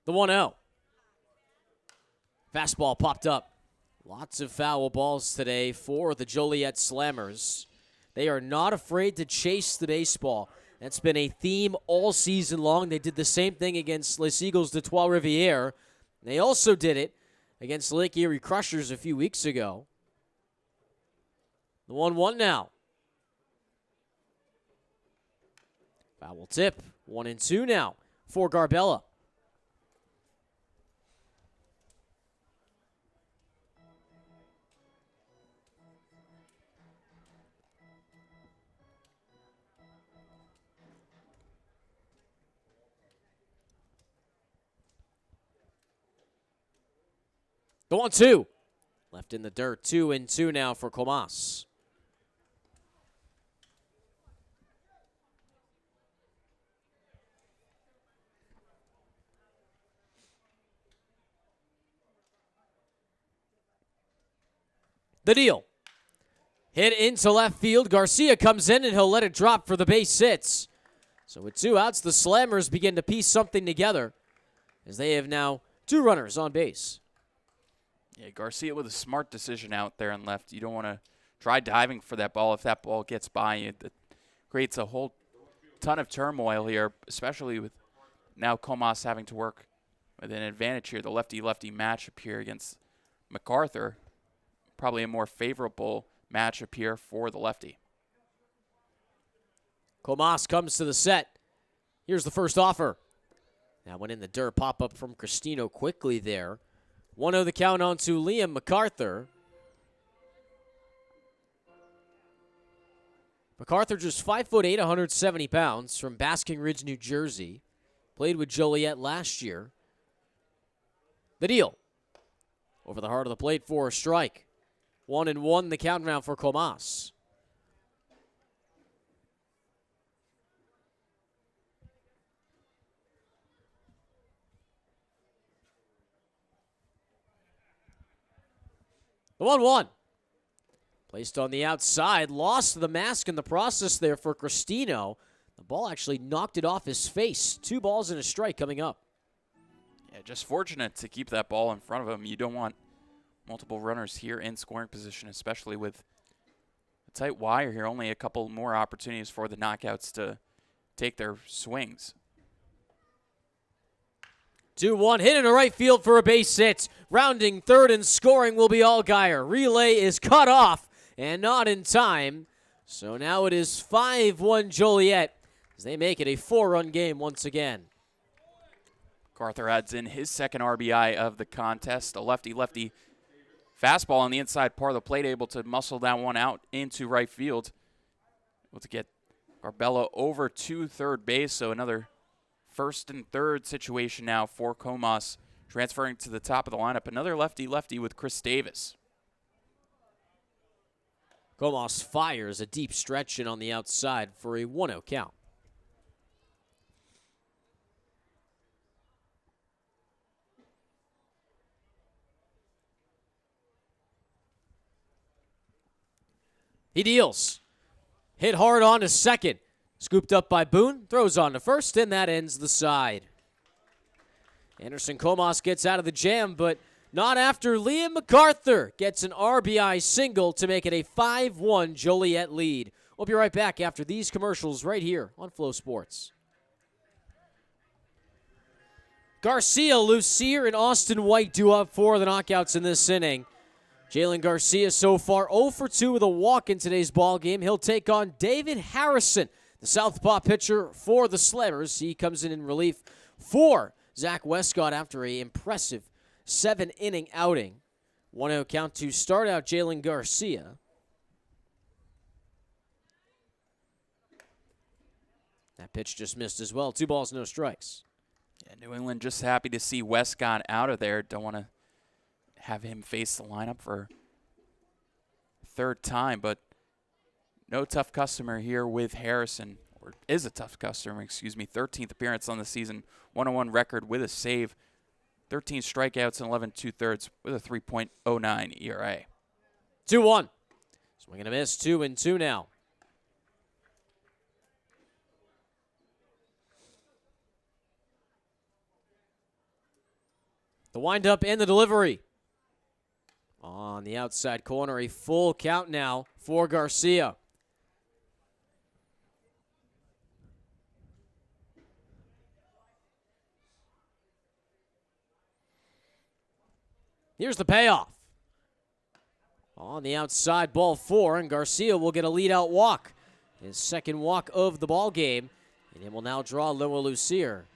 The 1-0. Fastball popped up. Lots of foul balls today for the Joliet Slammers. They are not afraid to chase the baseball. That's been a theme all season long. They did the same thing against Les Eagles de Trois-Rivières. They also did it against Lake Erie Crushers a few weeks ago. The 1-1 now. Foul tip. 1-2 now for Garbella. The 1-2. Left in the dirt. 2-2 now for Comas. The deal. Hit into left field. Garcia comes in and he'll let it drop for the base hits. So with 2 outs, the Slammers begin to piece something together as they have now 2 runners on base. Yeah, Garcia with a smart decision out there on left. You don't want to try diving for that ball. If that ball gets by you, it creates a whole ton of turmoil here, especially with now Comas having to work with an advantage here. The lefty-lefty matchup here against McArthur. Probably a more favorable matchup here for the lefty. Comas comes to the set. Here's the first offer. That went in the dirt. Pop-up from Cristino quickly there. 1-0 the count on to Liam McArthur. McArthur just 5'8", 170 pounds from Basking Ridge, New Jersey. Played with Joliet last year. The deal. Over the heart of the plate for a strike. 1-1 the count now for Comas. The 1-1. Placed on the outside. Lost the mask in the process there for Cristino. The ball actually knocked it off his face. 2 balls and a strike coming up. Yeah, just fortunate to keep that ball in front of him. You don't want multiple runners here in scoring position, especially with a tight wire here. Only a couple more opportunities for the knockouts to take their swings. 2-1 hit into right field for a base hit. Rounding third and scoring will be Allgaier. Relay is cut off and not in time. So now it is 5-1 Joliet as they make it a 4-run game once again. McArthur adds in his second RBI of the contest. A lefty-lefty fastball on the inside part of the plate, able to muscle that one out into right field. Able to get Arbella over to third base, so another first and third situation now for Comas, transferring to the top of the lineup. Another lefty-lefty with Chris Davis. Comas fires a deep stretch in on the outside for a 1-0 count. He deals. Hit hard on to second. Scooped up by Boone. Throws on to first, and that ends the side. Anderson Comas gets out of the jam, but not after Liam McArthur gets an RBI single to make it a 5-1 Joliet lead. We'll be right back after these commercials right here on Flow Sports. Garcia, Lucier, and Austin White do up 4 of the knockouts in this inning. Jalen Garcia so far 0 for 2 with a walk in today's ball game. He'll take on David Harrison, the southpaw pitcher for the Slammers. He comes in relief for Zach Westcott after an impressive 7-inning outing. 1-0 count to start out Jalen Garcia. That pitch just missed as well. 2 balls, no strikes. Yeah, New England just happy to see Westcott out of there. Don't want to have him face the lineup for third time, but no tough customer here with Harrison, or is a tough customer, excuse me. 13th appearance on the season, 101 record with a save, 13 strikeouts and 11 2/3 with a 3.09 ERA. 2-1. Swing and a miss, 2-2 now. The windup and the delivery. On the outside corner, a full count now for Garcia. Here's the payoff. On the outside, ball 4, and Garcia will get a lead-out walk. His second walk of the ball game, and it will now draw Noah Lucier.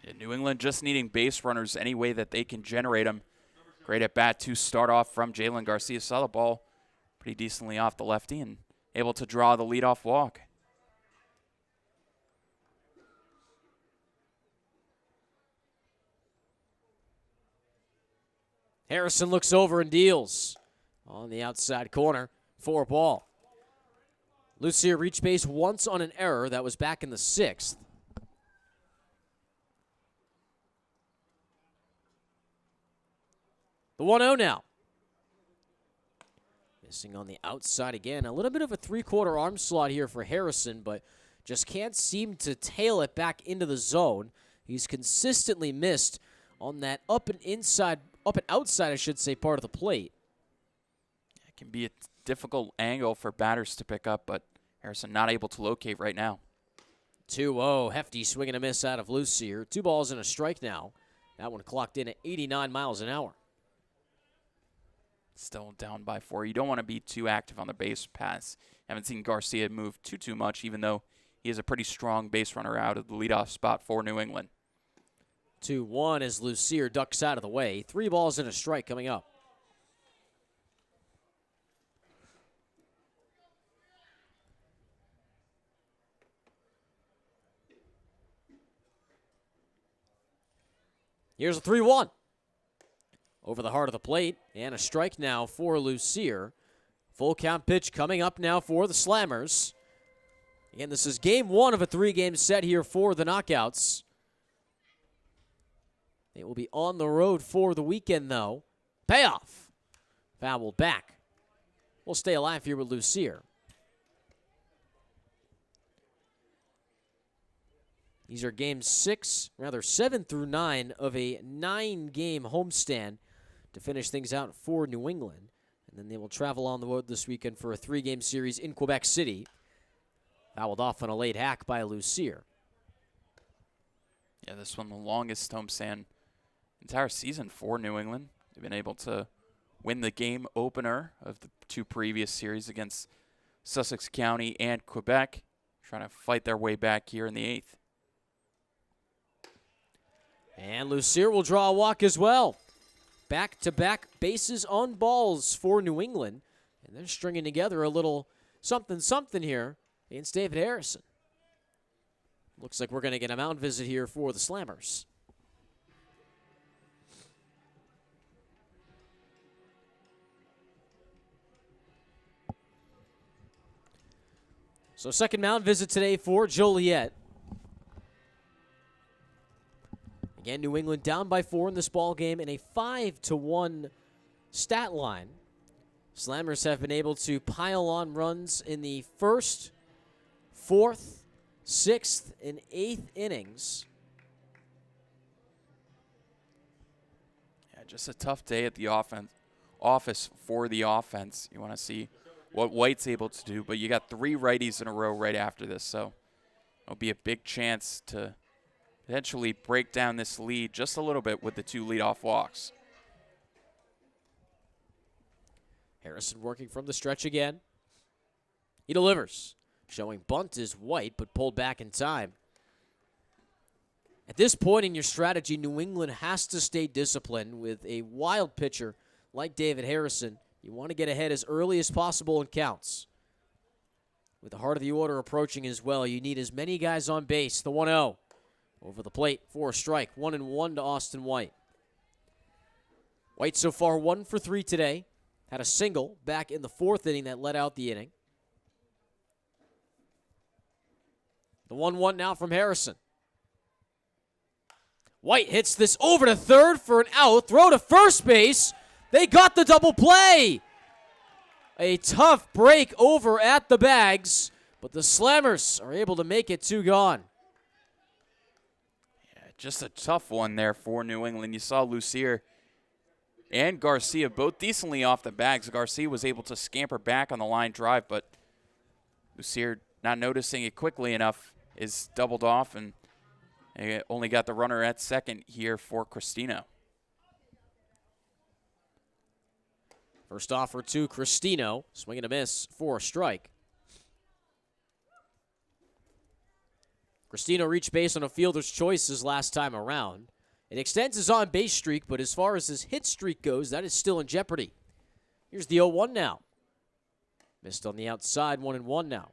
Yeah, New England just needing base runners any way that they can generate them. Great at bat to start off from Jalen Garcia. Saw the ball pretty decently off the lefty and able to draw the leadoff walk. Harrison looks over and deals. On the outside corner, 4 ball. Lucier reached base once on an error. That was back in the 6th. The 1-0 now. Missing on the outside again. A little bit of a 3/4 arm slot here for Harrison, but just can't seem to tail it back into the zone. He's consistently missed on that up and outside, I should say, part of the plate. It can be a difficult angle for batters to pick up, but Harrison not able to locate right now. 2-0, hefty swing and a miss out of Lucier. 2 balls and a strike now. That one clocked in at 89 miles an hour. Still down by 4. You don't want to be too active on the base paths. Haven't seen Garcia move too much, even though he is a pretty strong base runner out of the leadoff spot for New England. 2-1 as Lucier ducks out of the way. 3 balls and a strike coming up. Here's a 3-1. Over the heart of the plate, and a strike now for Lucier. Full count pitch coming up now for the Slammers. Again, this is game 1 of a 3-game set here for the Knockouts. They will be on the road for the weekend, though. Payoff. Fouled back. We'll stay alive here with Lucier. These are games 7 through 9 of a 9-game homestand to finish things out for New England. And then they will travel on the road this weekend for a 3-game series in Quebec City. Fouled off on a late hack by Lucier. Yeah, this one the longest homestand entire season for New England. They've been able to win the game opener of the 2 previous series against Sussex County and Quebec, trying to fight their way back here in the 8th. And Lucier will draw a walk as well. Back-to-back bases on balls for New England. And they're stringing together a little something here against David Harrison. Looks like we're going to get a mound visit here for the Slammers. So second mound visit today for Joliet. Again, New England down by 4 in this ball game in a 5-1 stat line. Slammers have been able to pile on runs in the 1st, 4th, 6th, and 8th innings. Yeah, just a tough day at the office for the offense. You want to see what White's able to do, but you got 3 righties in a row right after this, so it'll be a big chance to potentially break down this lead just a little bit with the 2 leadoff walks. Harrison working from the stretch again. He delivers. Showing bunt is White, but pulled back in time. At this point in your strategy, New England has to stay disciplined with a wild pitcher like David Harrison. You want to get ahead as early as possible in counts. With the heart of the order approaching as well, you need as many guys on base. The 1-0 over the plate for a strike. 1-1 to Austin White. White so far 1 for 3 today. Had a single back in the 4th inning that led out the inning. The 1-1 now from Harrison. White hits this over to third for an out. Throw to first base. They got the double play. A tough break over at the bags, but the Slammers are able to make it 2 gone. Yeah, just a tough one there for New England. You saw Lucier and Garcia both decently off the bags. Garcia was able to scamper back on the line drive, but Lucier, not noticing it quickly enough, is doubled off, and they only got the runner at second here for Cristino. First offer to Cristino. Swing and a miss for a strike. Cristino reached base on a fielder's choice his last time around. It extends his on-base streak, but as far as his hit streak goes, that is still in jeopardy. Here's the 0-1 now. Missed on the outside, 1-1 now.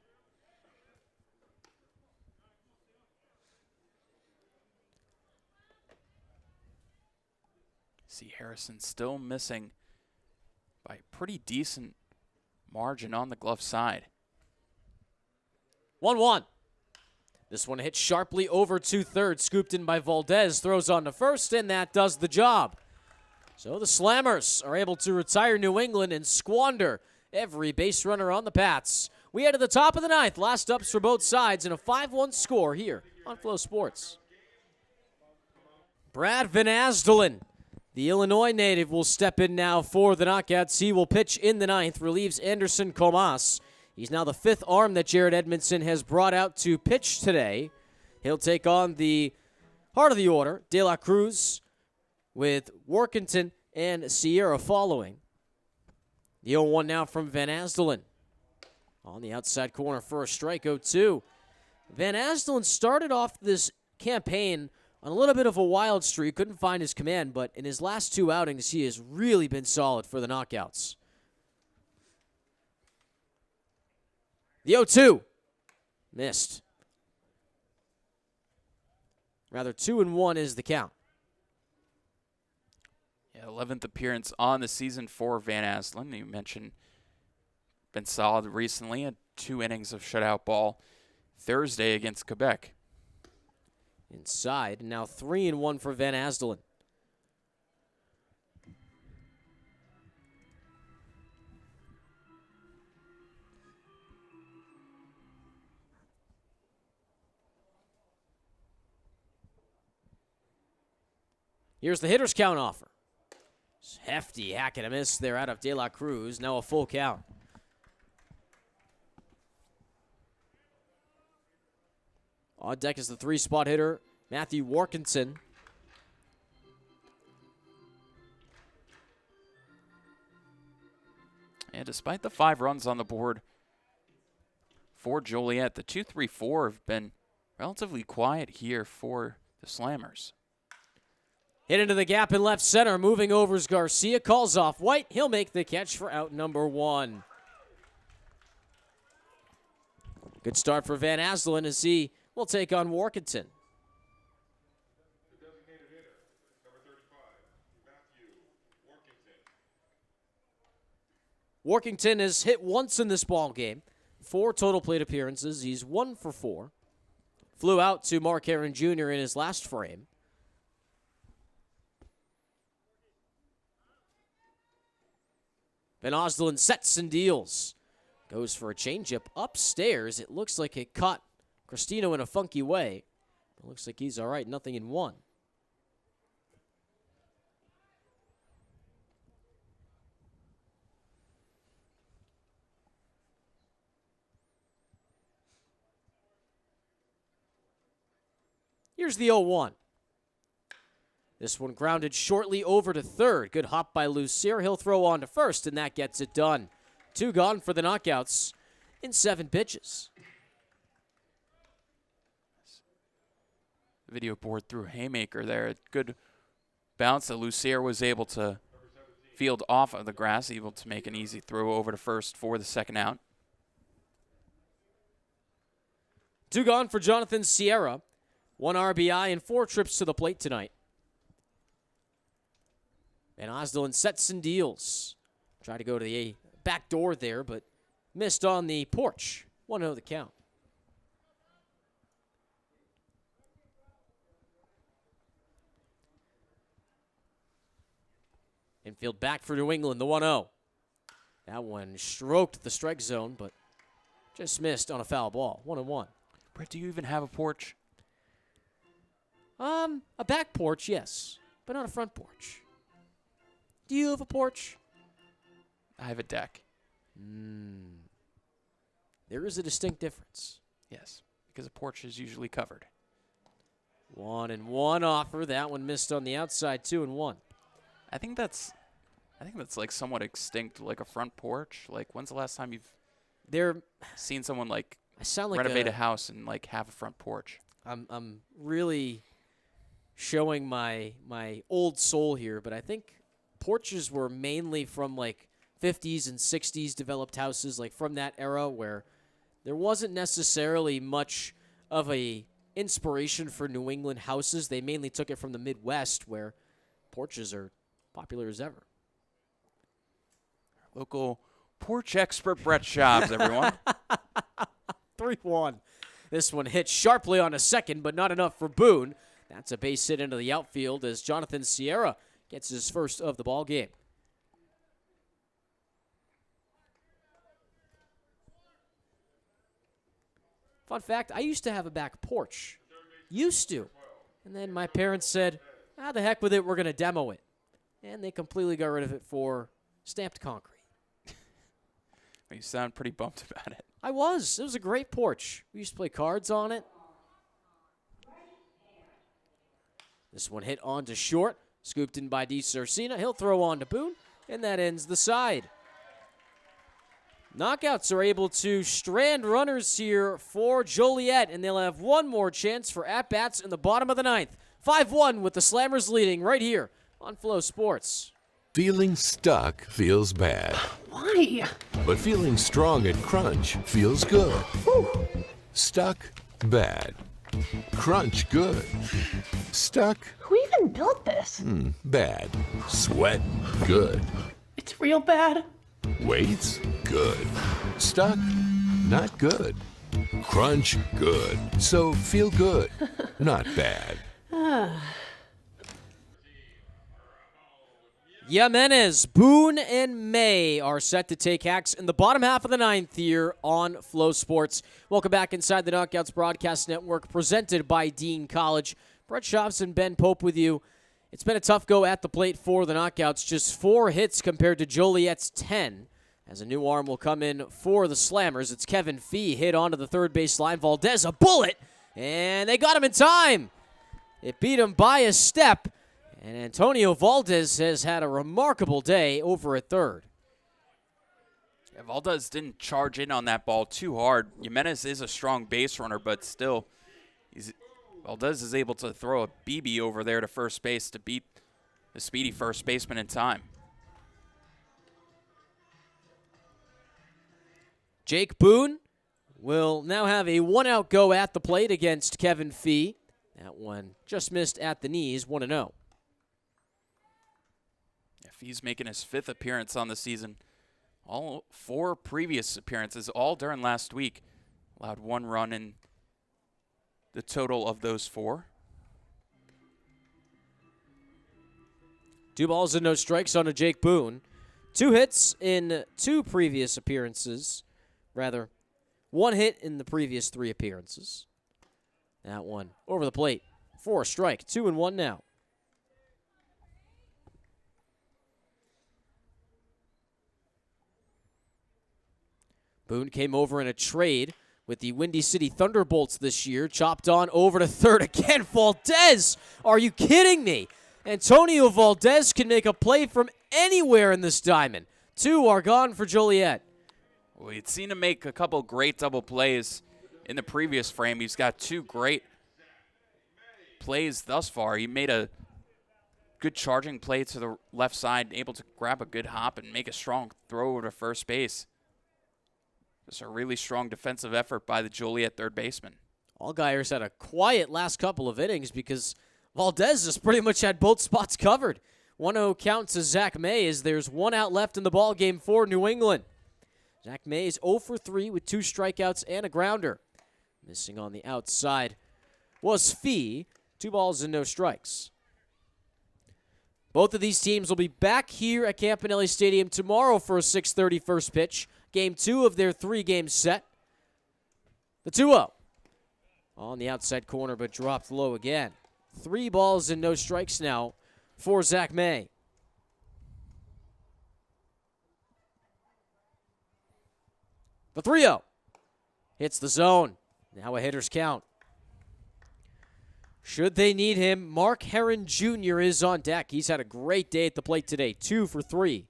See Harrison still missing by a pretty decent margin on the glove side. 1-1. This one hit sharply over to third, scooped in by Valdez, throws on to first, and that does the job. So the Slammers are able to retire New England and squander every base runner on the Pats We head to the top of the ninth. Last ups for both sides and a 5-1 score here on Flow Sports. Brad Van Asdelen, the Illinois native, will step in now for the Knockouts. He will pitch in the ninth, relieves Anderson Comas. He's now the fifth arm that Jared Edmondson has brought out to pitch today. He'll take on the heart of the order, De La Cruz, with Workington and Sierra following. The 0-1 now from Van Asdelen. On the outside corner for a strikeout, too. Van Asdelen started off this campaign on a little bit of a wild streak. Couldn't find his command, but in his last 2 outings, he has really been solid for the Knockouts. The 0-2. Missed. Rather, 2-1 is the count. Yeah, 11th appearance on the season for Van Asdelen. You mentioned been solid recently. Had 2 innings of shutout ball Thursday against Quebec. Inside, now 3-1 for Van Asdelen. Here's the hitter's count offer. Hefty hack and a miss there out of De La Cruz. Now a full count. On deck is the 3-spot hitter, Matthew Workington. And despite the 5 runs on the board for Joliet, the 2-3-4 have been relatively quiet here for the Slammers. Hit into the gap in left center. Moving over is Garcia. Calls off White. He'll make the catch for out number 1. Good start for Van Asdelen as he will take on Workington. Workington has hit once in this ball game. 4 total plate appearances. He's 1 for 4. Flew out to Mark Herron Jr. in his last frame. Van Asdelen sets and deals. Goes for a changeup upstairs. It looks like it caught Cristino in a funky way. It looks like he's all right, 0-1. Here's the 0-1. This one grounded shortly over to third. Good hop by Lucier. He'll throw on to first, and that gets it done. 2 gone for the Knockouts in 7 pitches. Video board through haymaker there. Good bounce that Lucier was able to field off of the grass, able to make an easy throw over to first for the second out. 2 gone for Jonathan Sierra. 1 RBI and 4 trips to the plate tonight. And Asdelen sets and deals. Tried to go to the back door there, but missed on the porch. 1-0 the count. Infield back for New England, the 1-0. That one stroked the strike zone, but just missed on a foul ball. 1-1. Brett, do you even have a porch? A back porch, yes, but not a front porch. Do you have a porch? I have a deck. There is a distinct difference. Yes, because a porch is usually covered. 1-1 offer. That one missed on the outside. 2-1. I think that's like somewhat extinct, like a front porch. Like, when's the last time you've seen someone like I sound like renovate a house and like have a front porch? I'm really showing my old soul here, but I think porches were mainly from like 50s and 60s developed houses, like from that era where there wasn't necessarily much of a inspiration for New England houses. They mainly took it from the Midwest where porches are popular as ever. Local porch expert Brett Schaubs, everyone. 3-1. This one hit sharply on a second, but not enough for Boone. That's a base hit into the outfield as Jonathan Sierra gets his first of the ball game. Fun fact, I used to have a back porch. Used to. And then my parents said, the heck with it, we're going to demo it. And they completely got rid of it for stamped concrete. You sound pretty bummed about it. I was. It was a great porch. We used to play cards on it. This one hit on to short. Scooped in by DiSarcina. He'll throw on to Boone, and that ends the side. Knockouts are able to strand runners here for Joliet, and they'll have one more chance for at-bats in the bottom of the ninth. 5-1 with the Slammers leading right here on Flow Sports. Feeling stuck feels bad, Why? but feeling strong at Crunch feels good. Whew. Stuck, bad. Crunch, good. Stuck, Who even built this? bad. Sweat, good. It's real bad. Weights, good. Stuck, not good. Crunch, good. So feel good, not bad. Jimenez, Boone, and May are set to take hacks in the bottom half of the ninth here on Flow Sports. Welcome back inside the Knockouts Broadcast Network, presented by Dean College. Brett Schaubs and Ben Pope with you. It's been a tough go at the plate for the Knockouts. Just 4 hits compared to Joliet's 10. As a new arm will come in for the Slammers. It's Kevin Fee hit onto the third base line. Valdez, a bullet, and they got him in time. It beat him by a step. And Antonio Valdez has had a remarkable day over at third. Yeah, Valdez didn't charge in on that ball too hard. Jimenez is a strong base runner, but still, Valdez is able to throw a BB over there to first base to beat the speedy first baseman in time. Jake Boone will now have a 1-out go at the plate against Kevin Fee. That one just missed at the knees, 1-0. He's making his 5th appearance on the season. All 4 previous appearances, all during last week, allowed 1 run in the total of those 4. 2 balls and no strikes on to Jake Boone. 2 hits in 2 previous appearances. Rather, 1 hit in the previous 3 appearances. That one over the plate for a strike. 2-1 now. Boone came over in a trade with the Windy City Thunderbolts this year. Chopped on over to third again. Valdez! Are you kidding me? Antonio Valdez can make a play from anywhere in this diamond. 2 are gone for Joliet. We'd seen him make a couple great double plays in the previous frame. He's got 2 great plays thus far. He made a good charging play to the left side, able to grab a good hop and make a strong throw over to first base. Just a really strong defensive effort by the Joliet third baseman. Allgaier's had a quiet last couple of innings because Valdez has pretty much had both spots covered. 1-0 count to Zach May as there's 1 out left in the ball game for New England. Zach May is 0 for 3 with 2 strikeouts and a grounder. Missing on the outside was Fee. 2 balls and no strikes. Both of these teams will be back here at Campanelli Stadium tomorrow for a 6:30 first pitch. Game 2 of their 3-game set. The 2-0 on the outside corner, but dropped low again. 3 balls and no strikes now for Zach May. The 3-0 hits the zone. Now a hitter's count. Should they need him, Mark Herron Jr. is on deck. He's had a great day at the plate today. 2 for 3.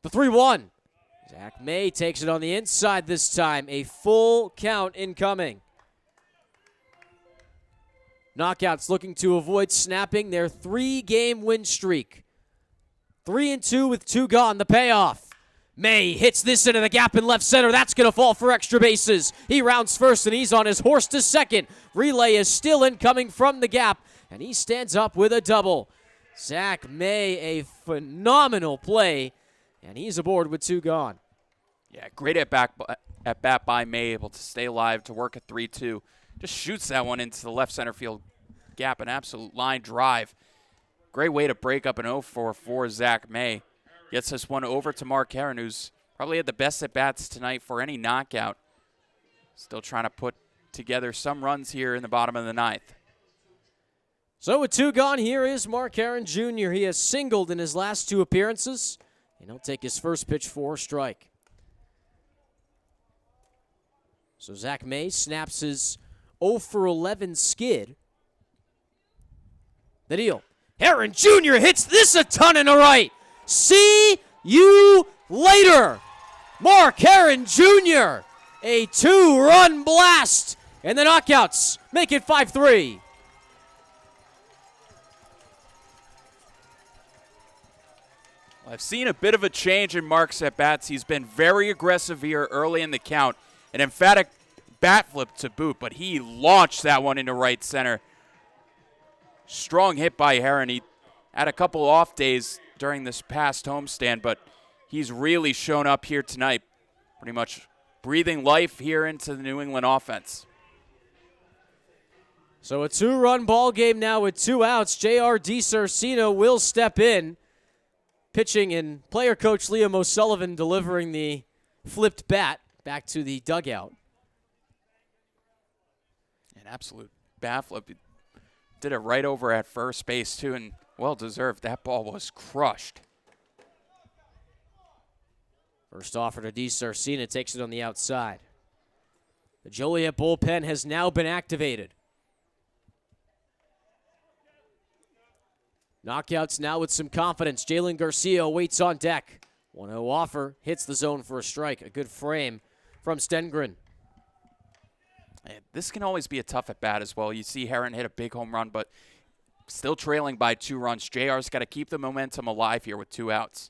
The 3-1. Zach May takes it on the inside this time. A full count incoming. Knockouts looking to avoid snapping their 3-game win streak. 3-2 with 2 gone. The payoff. May hits this into the gap in left center. That's going to fall for extra bases. He rounds first, and he's on his horse to second. Relay is still incoming from the gap, and he stands up with a double. Zach May, a phenomenal play, and he's aboard with 2 gone. Yeah, great at bat by May, able to stay alive to work at 3-2. Just shoots that one into the left center field gap, an absolute line drive. Great way to break up an 0-4 for Zach May. Gets this one over to Mark Herron, who's probably had the best at-bats tonight for any knockout. Still trying to put together some runs here in the bottom of the ninth. So with 2 gone, here is Mark Herron Jr. He has singled in his last 2 appearances, and he'll take his first pitch for a strike. So Zach May snaps his 0 for 11 skid. The deal. Herron Jr. hits this a ton in the right. See you later. Mark Herron Jr. A 2-run blast. And the knockouts make it 5-3. I've seen a bit of a change in Mark's at-bats. He's been very aggressive here early in the count. An emphatic bat flip to boot, but he launched that one into right center. Strong hit by Herron. He had a couple off days during this past homestand, but he's really shown up here tonight, pretty much breathing life here into the New England offense. So a 2-run ball game now with 2 outs. J.R. DiSarcina will step in. Pitching and player coach Liam O'Sullivan delivering the flipped bat back to the dugout. An absolute bat flip. He did it right over at first base, too, and well-deserved. That ball was crushed. First offer to DiSarcina, takes it on the outside. The Joliet bullpen has now been activated. Knockouts now with some confidence. Jalen Garcia waits on deck. 1-0 offer, hits the zone for a strike. A good frame from Stengren. This can always be a tough at-bat as well. You see Herron hit a big home run, but still trailing by 2 runs. JR's got to keep the momentum alive here with 2 outs.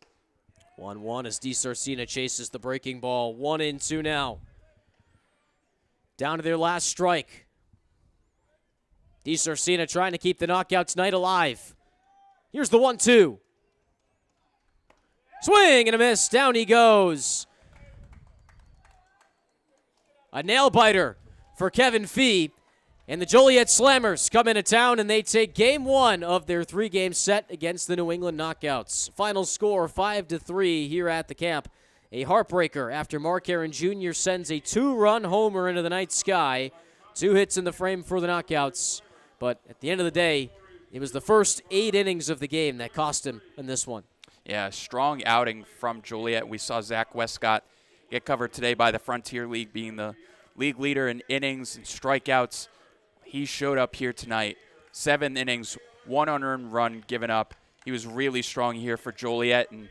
1-1 as DiSarcina chases the breaking ball. 1-2 now. Down to their last strike. DiSarcina trying to keep the knockouts night alive. Here's the 1-2. Swing and a miss. Down he goes. A nail-biter for Kevin Fee. And the Joliet Slammers come into town, and they take Game 1 of their 3-game set against the New England Knockouts. Final score, 5-3 here at the camp. A heartbreaker after Mark Herron Jr. sends a 2-run homer into the night sky. 2 hits in the frame for the Knockouts. But at the end of the day, it was the first 8 innings of the game that cost him in this one. Yeah, strong outing from Joliet. We saw Zach Westcott get covered today by the Frontier League, being the league leader in innings and strikeouts. He showed up here tonight. 7 innings, 1 unearned run given up. He was really strong here for Joliet, and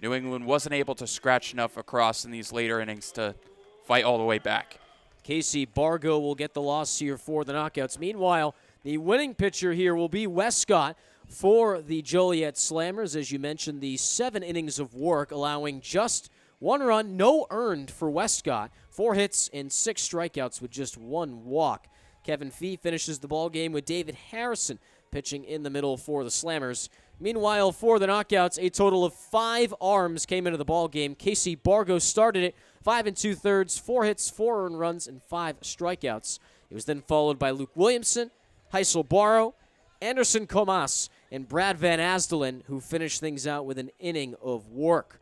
New England wasn't able to scratch enough across in these later innings to fight all the way back. Casey Bargo will get the loss here for the Knockouts. Meanwhile, the winning pitcher here will be Westcott for the Joliet Slammers. As you mentioned, the 7 innings of work, allowing just 1 run, no earned for Westcott. 4 hits and 6 strikeouts with just 1 walk. Kevin Fee finishes the ball game with David Harrison pitching in the middle for the Slammers. Meanwhile, for the Knockouts, a total of 5 arms came into the ball game. Casey Bargo started it, 5 2/3, 4 hits, 4 earned runs, and 5 strikeouts. It was then followed by Luke Williamson, Heisel Barrow, Anderson Comas, and Brad Van Asdelen, who finished things out with an inning of work.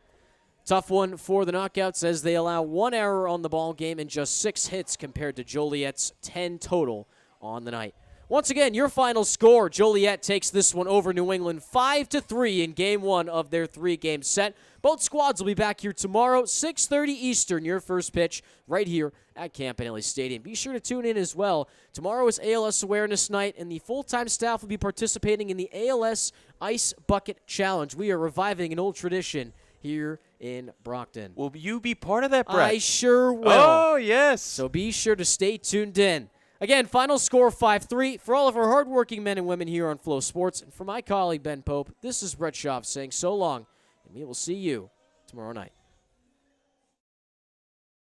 Tough one for the Knockouts as they allow 1 error on the ball game and just 6 hits compared to Joliet's 10 total on the night. Once again, your final score, Joliet takes this one over New England 5-3 in Game 1 of their 3-game set. Both squads will be back here tomorrow, 6:30 Eastern, your first pitch, right here at Campanelli Stadium. Be sure to tune in as well. Tomorrow is ALS Awareness Night, and the full-time staff will be participating in the ALS Ice Bucket Challenge. We are reviving an old tradition here in Brockton. Will you be part of that, Brett? I sure will. Oh, yes. So be sure to stay tuned in. Again, final score 5-3 for all of our hardworking men and women here on Flow Sports. And for my colleague, Ben Pope, this is Brett Schaaf saying so long, and we will see you tomorrow night.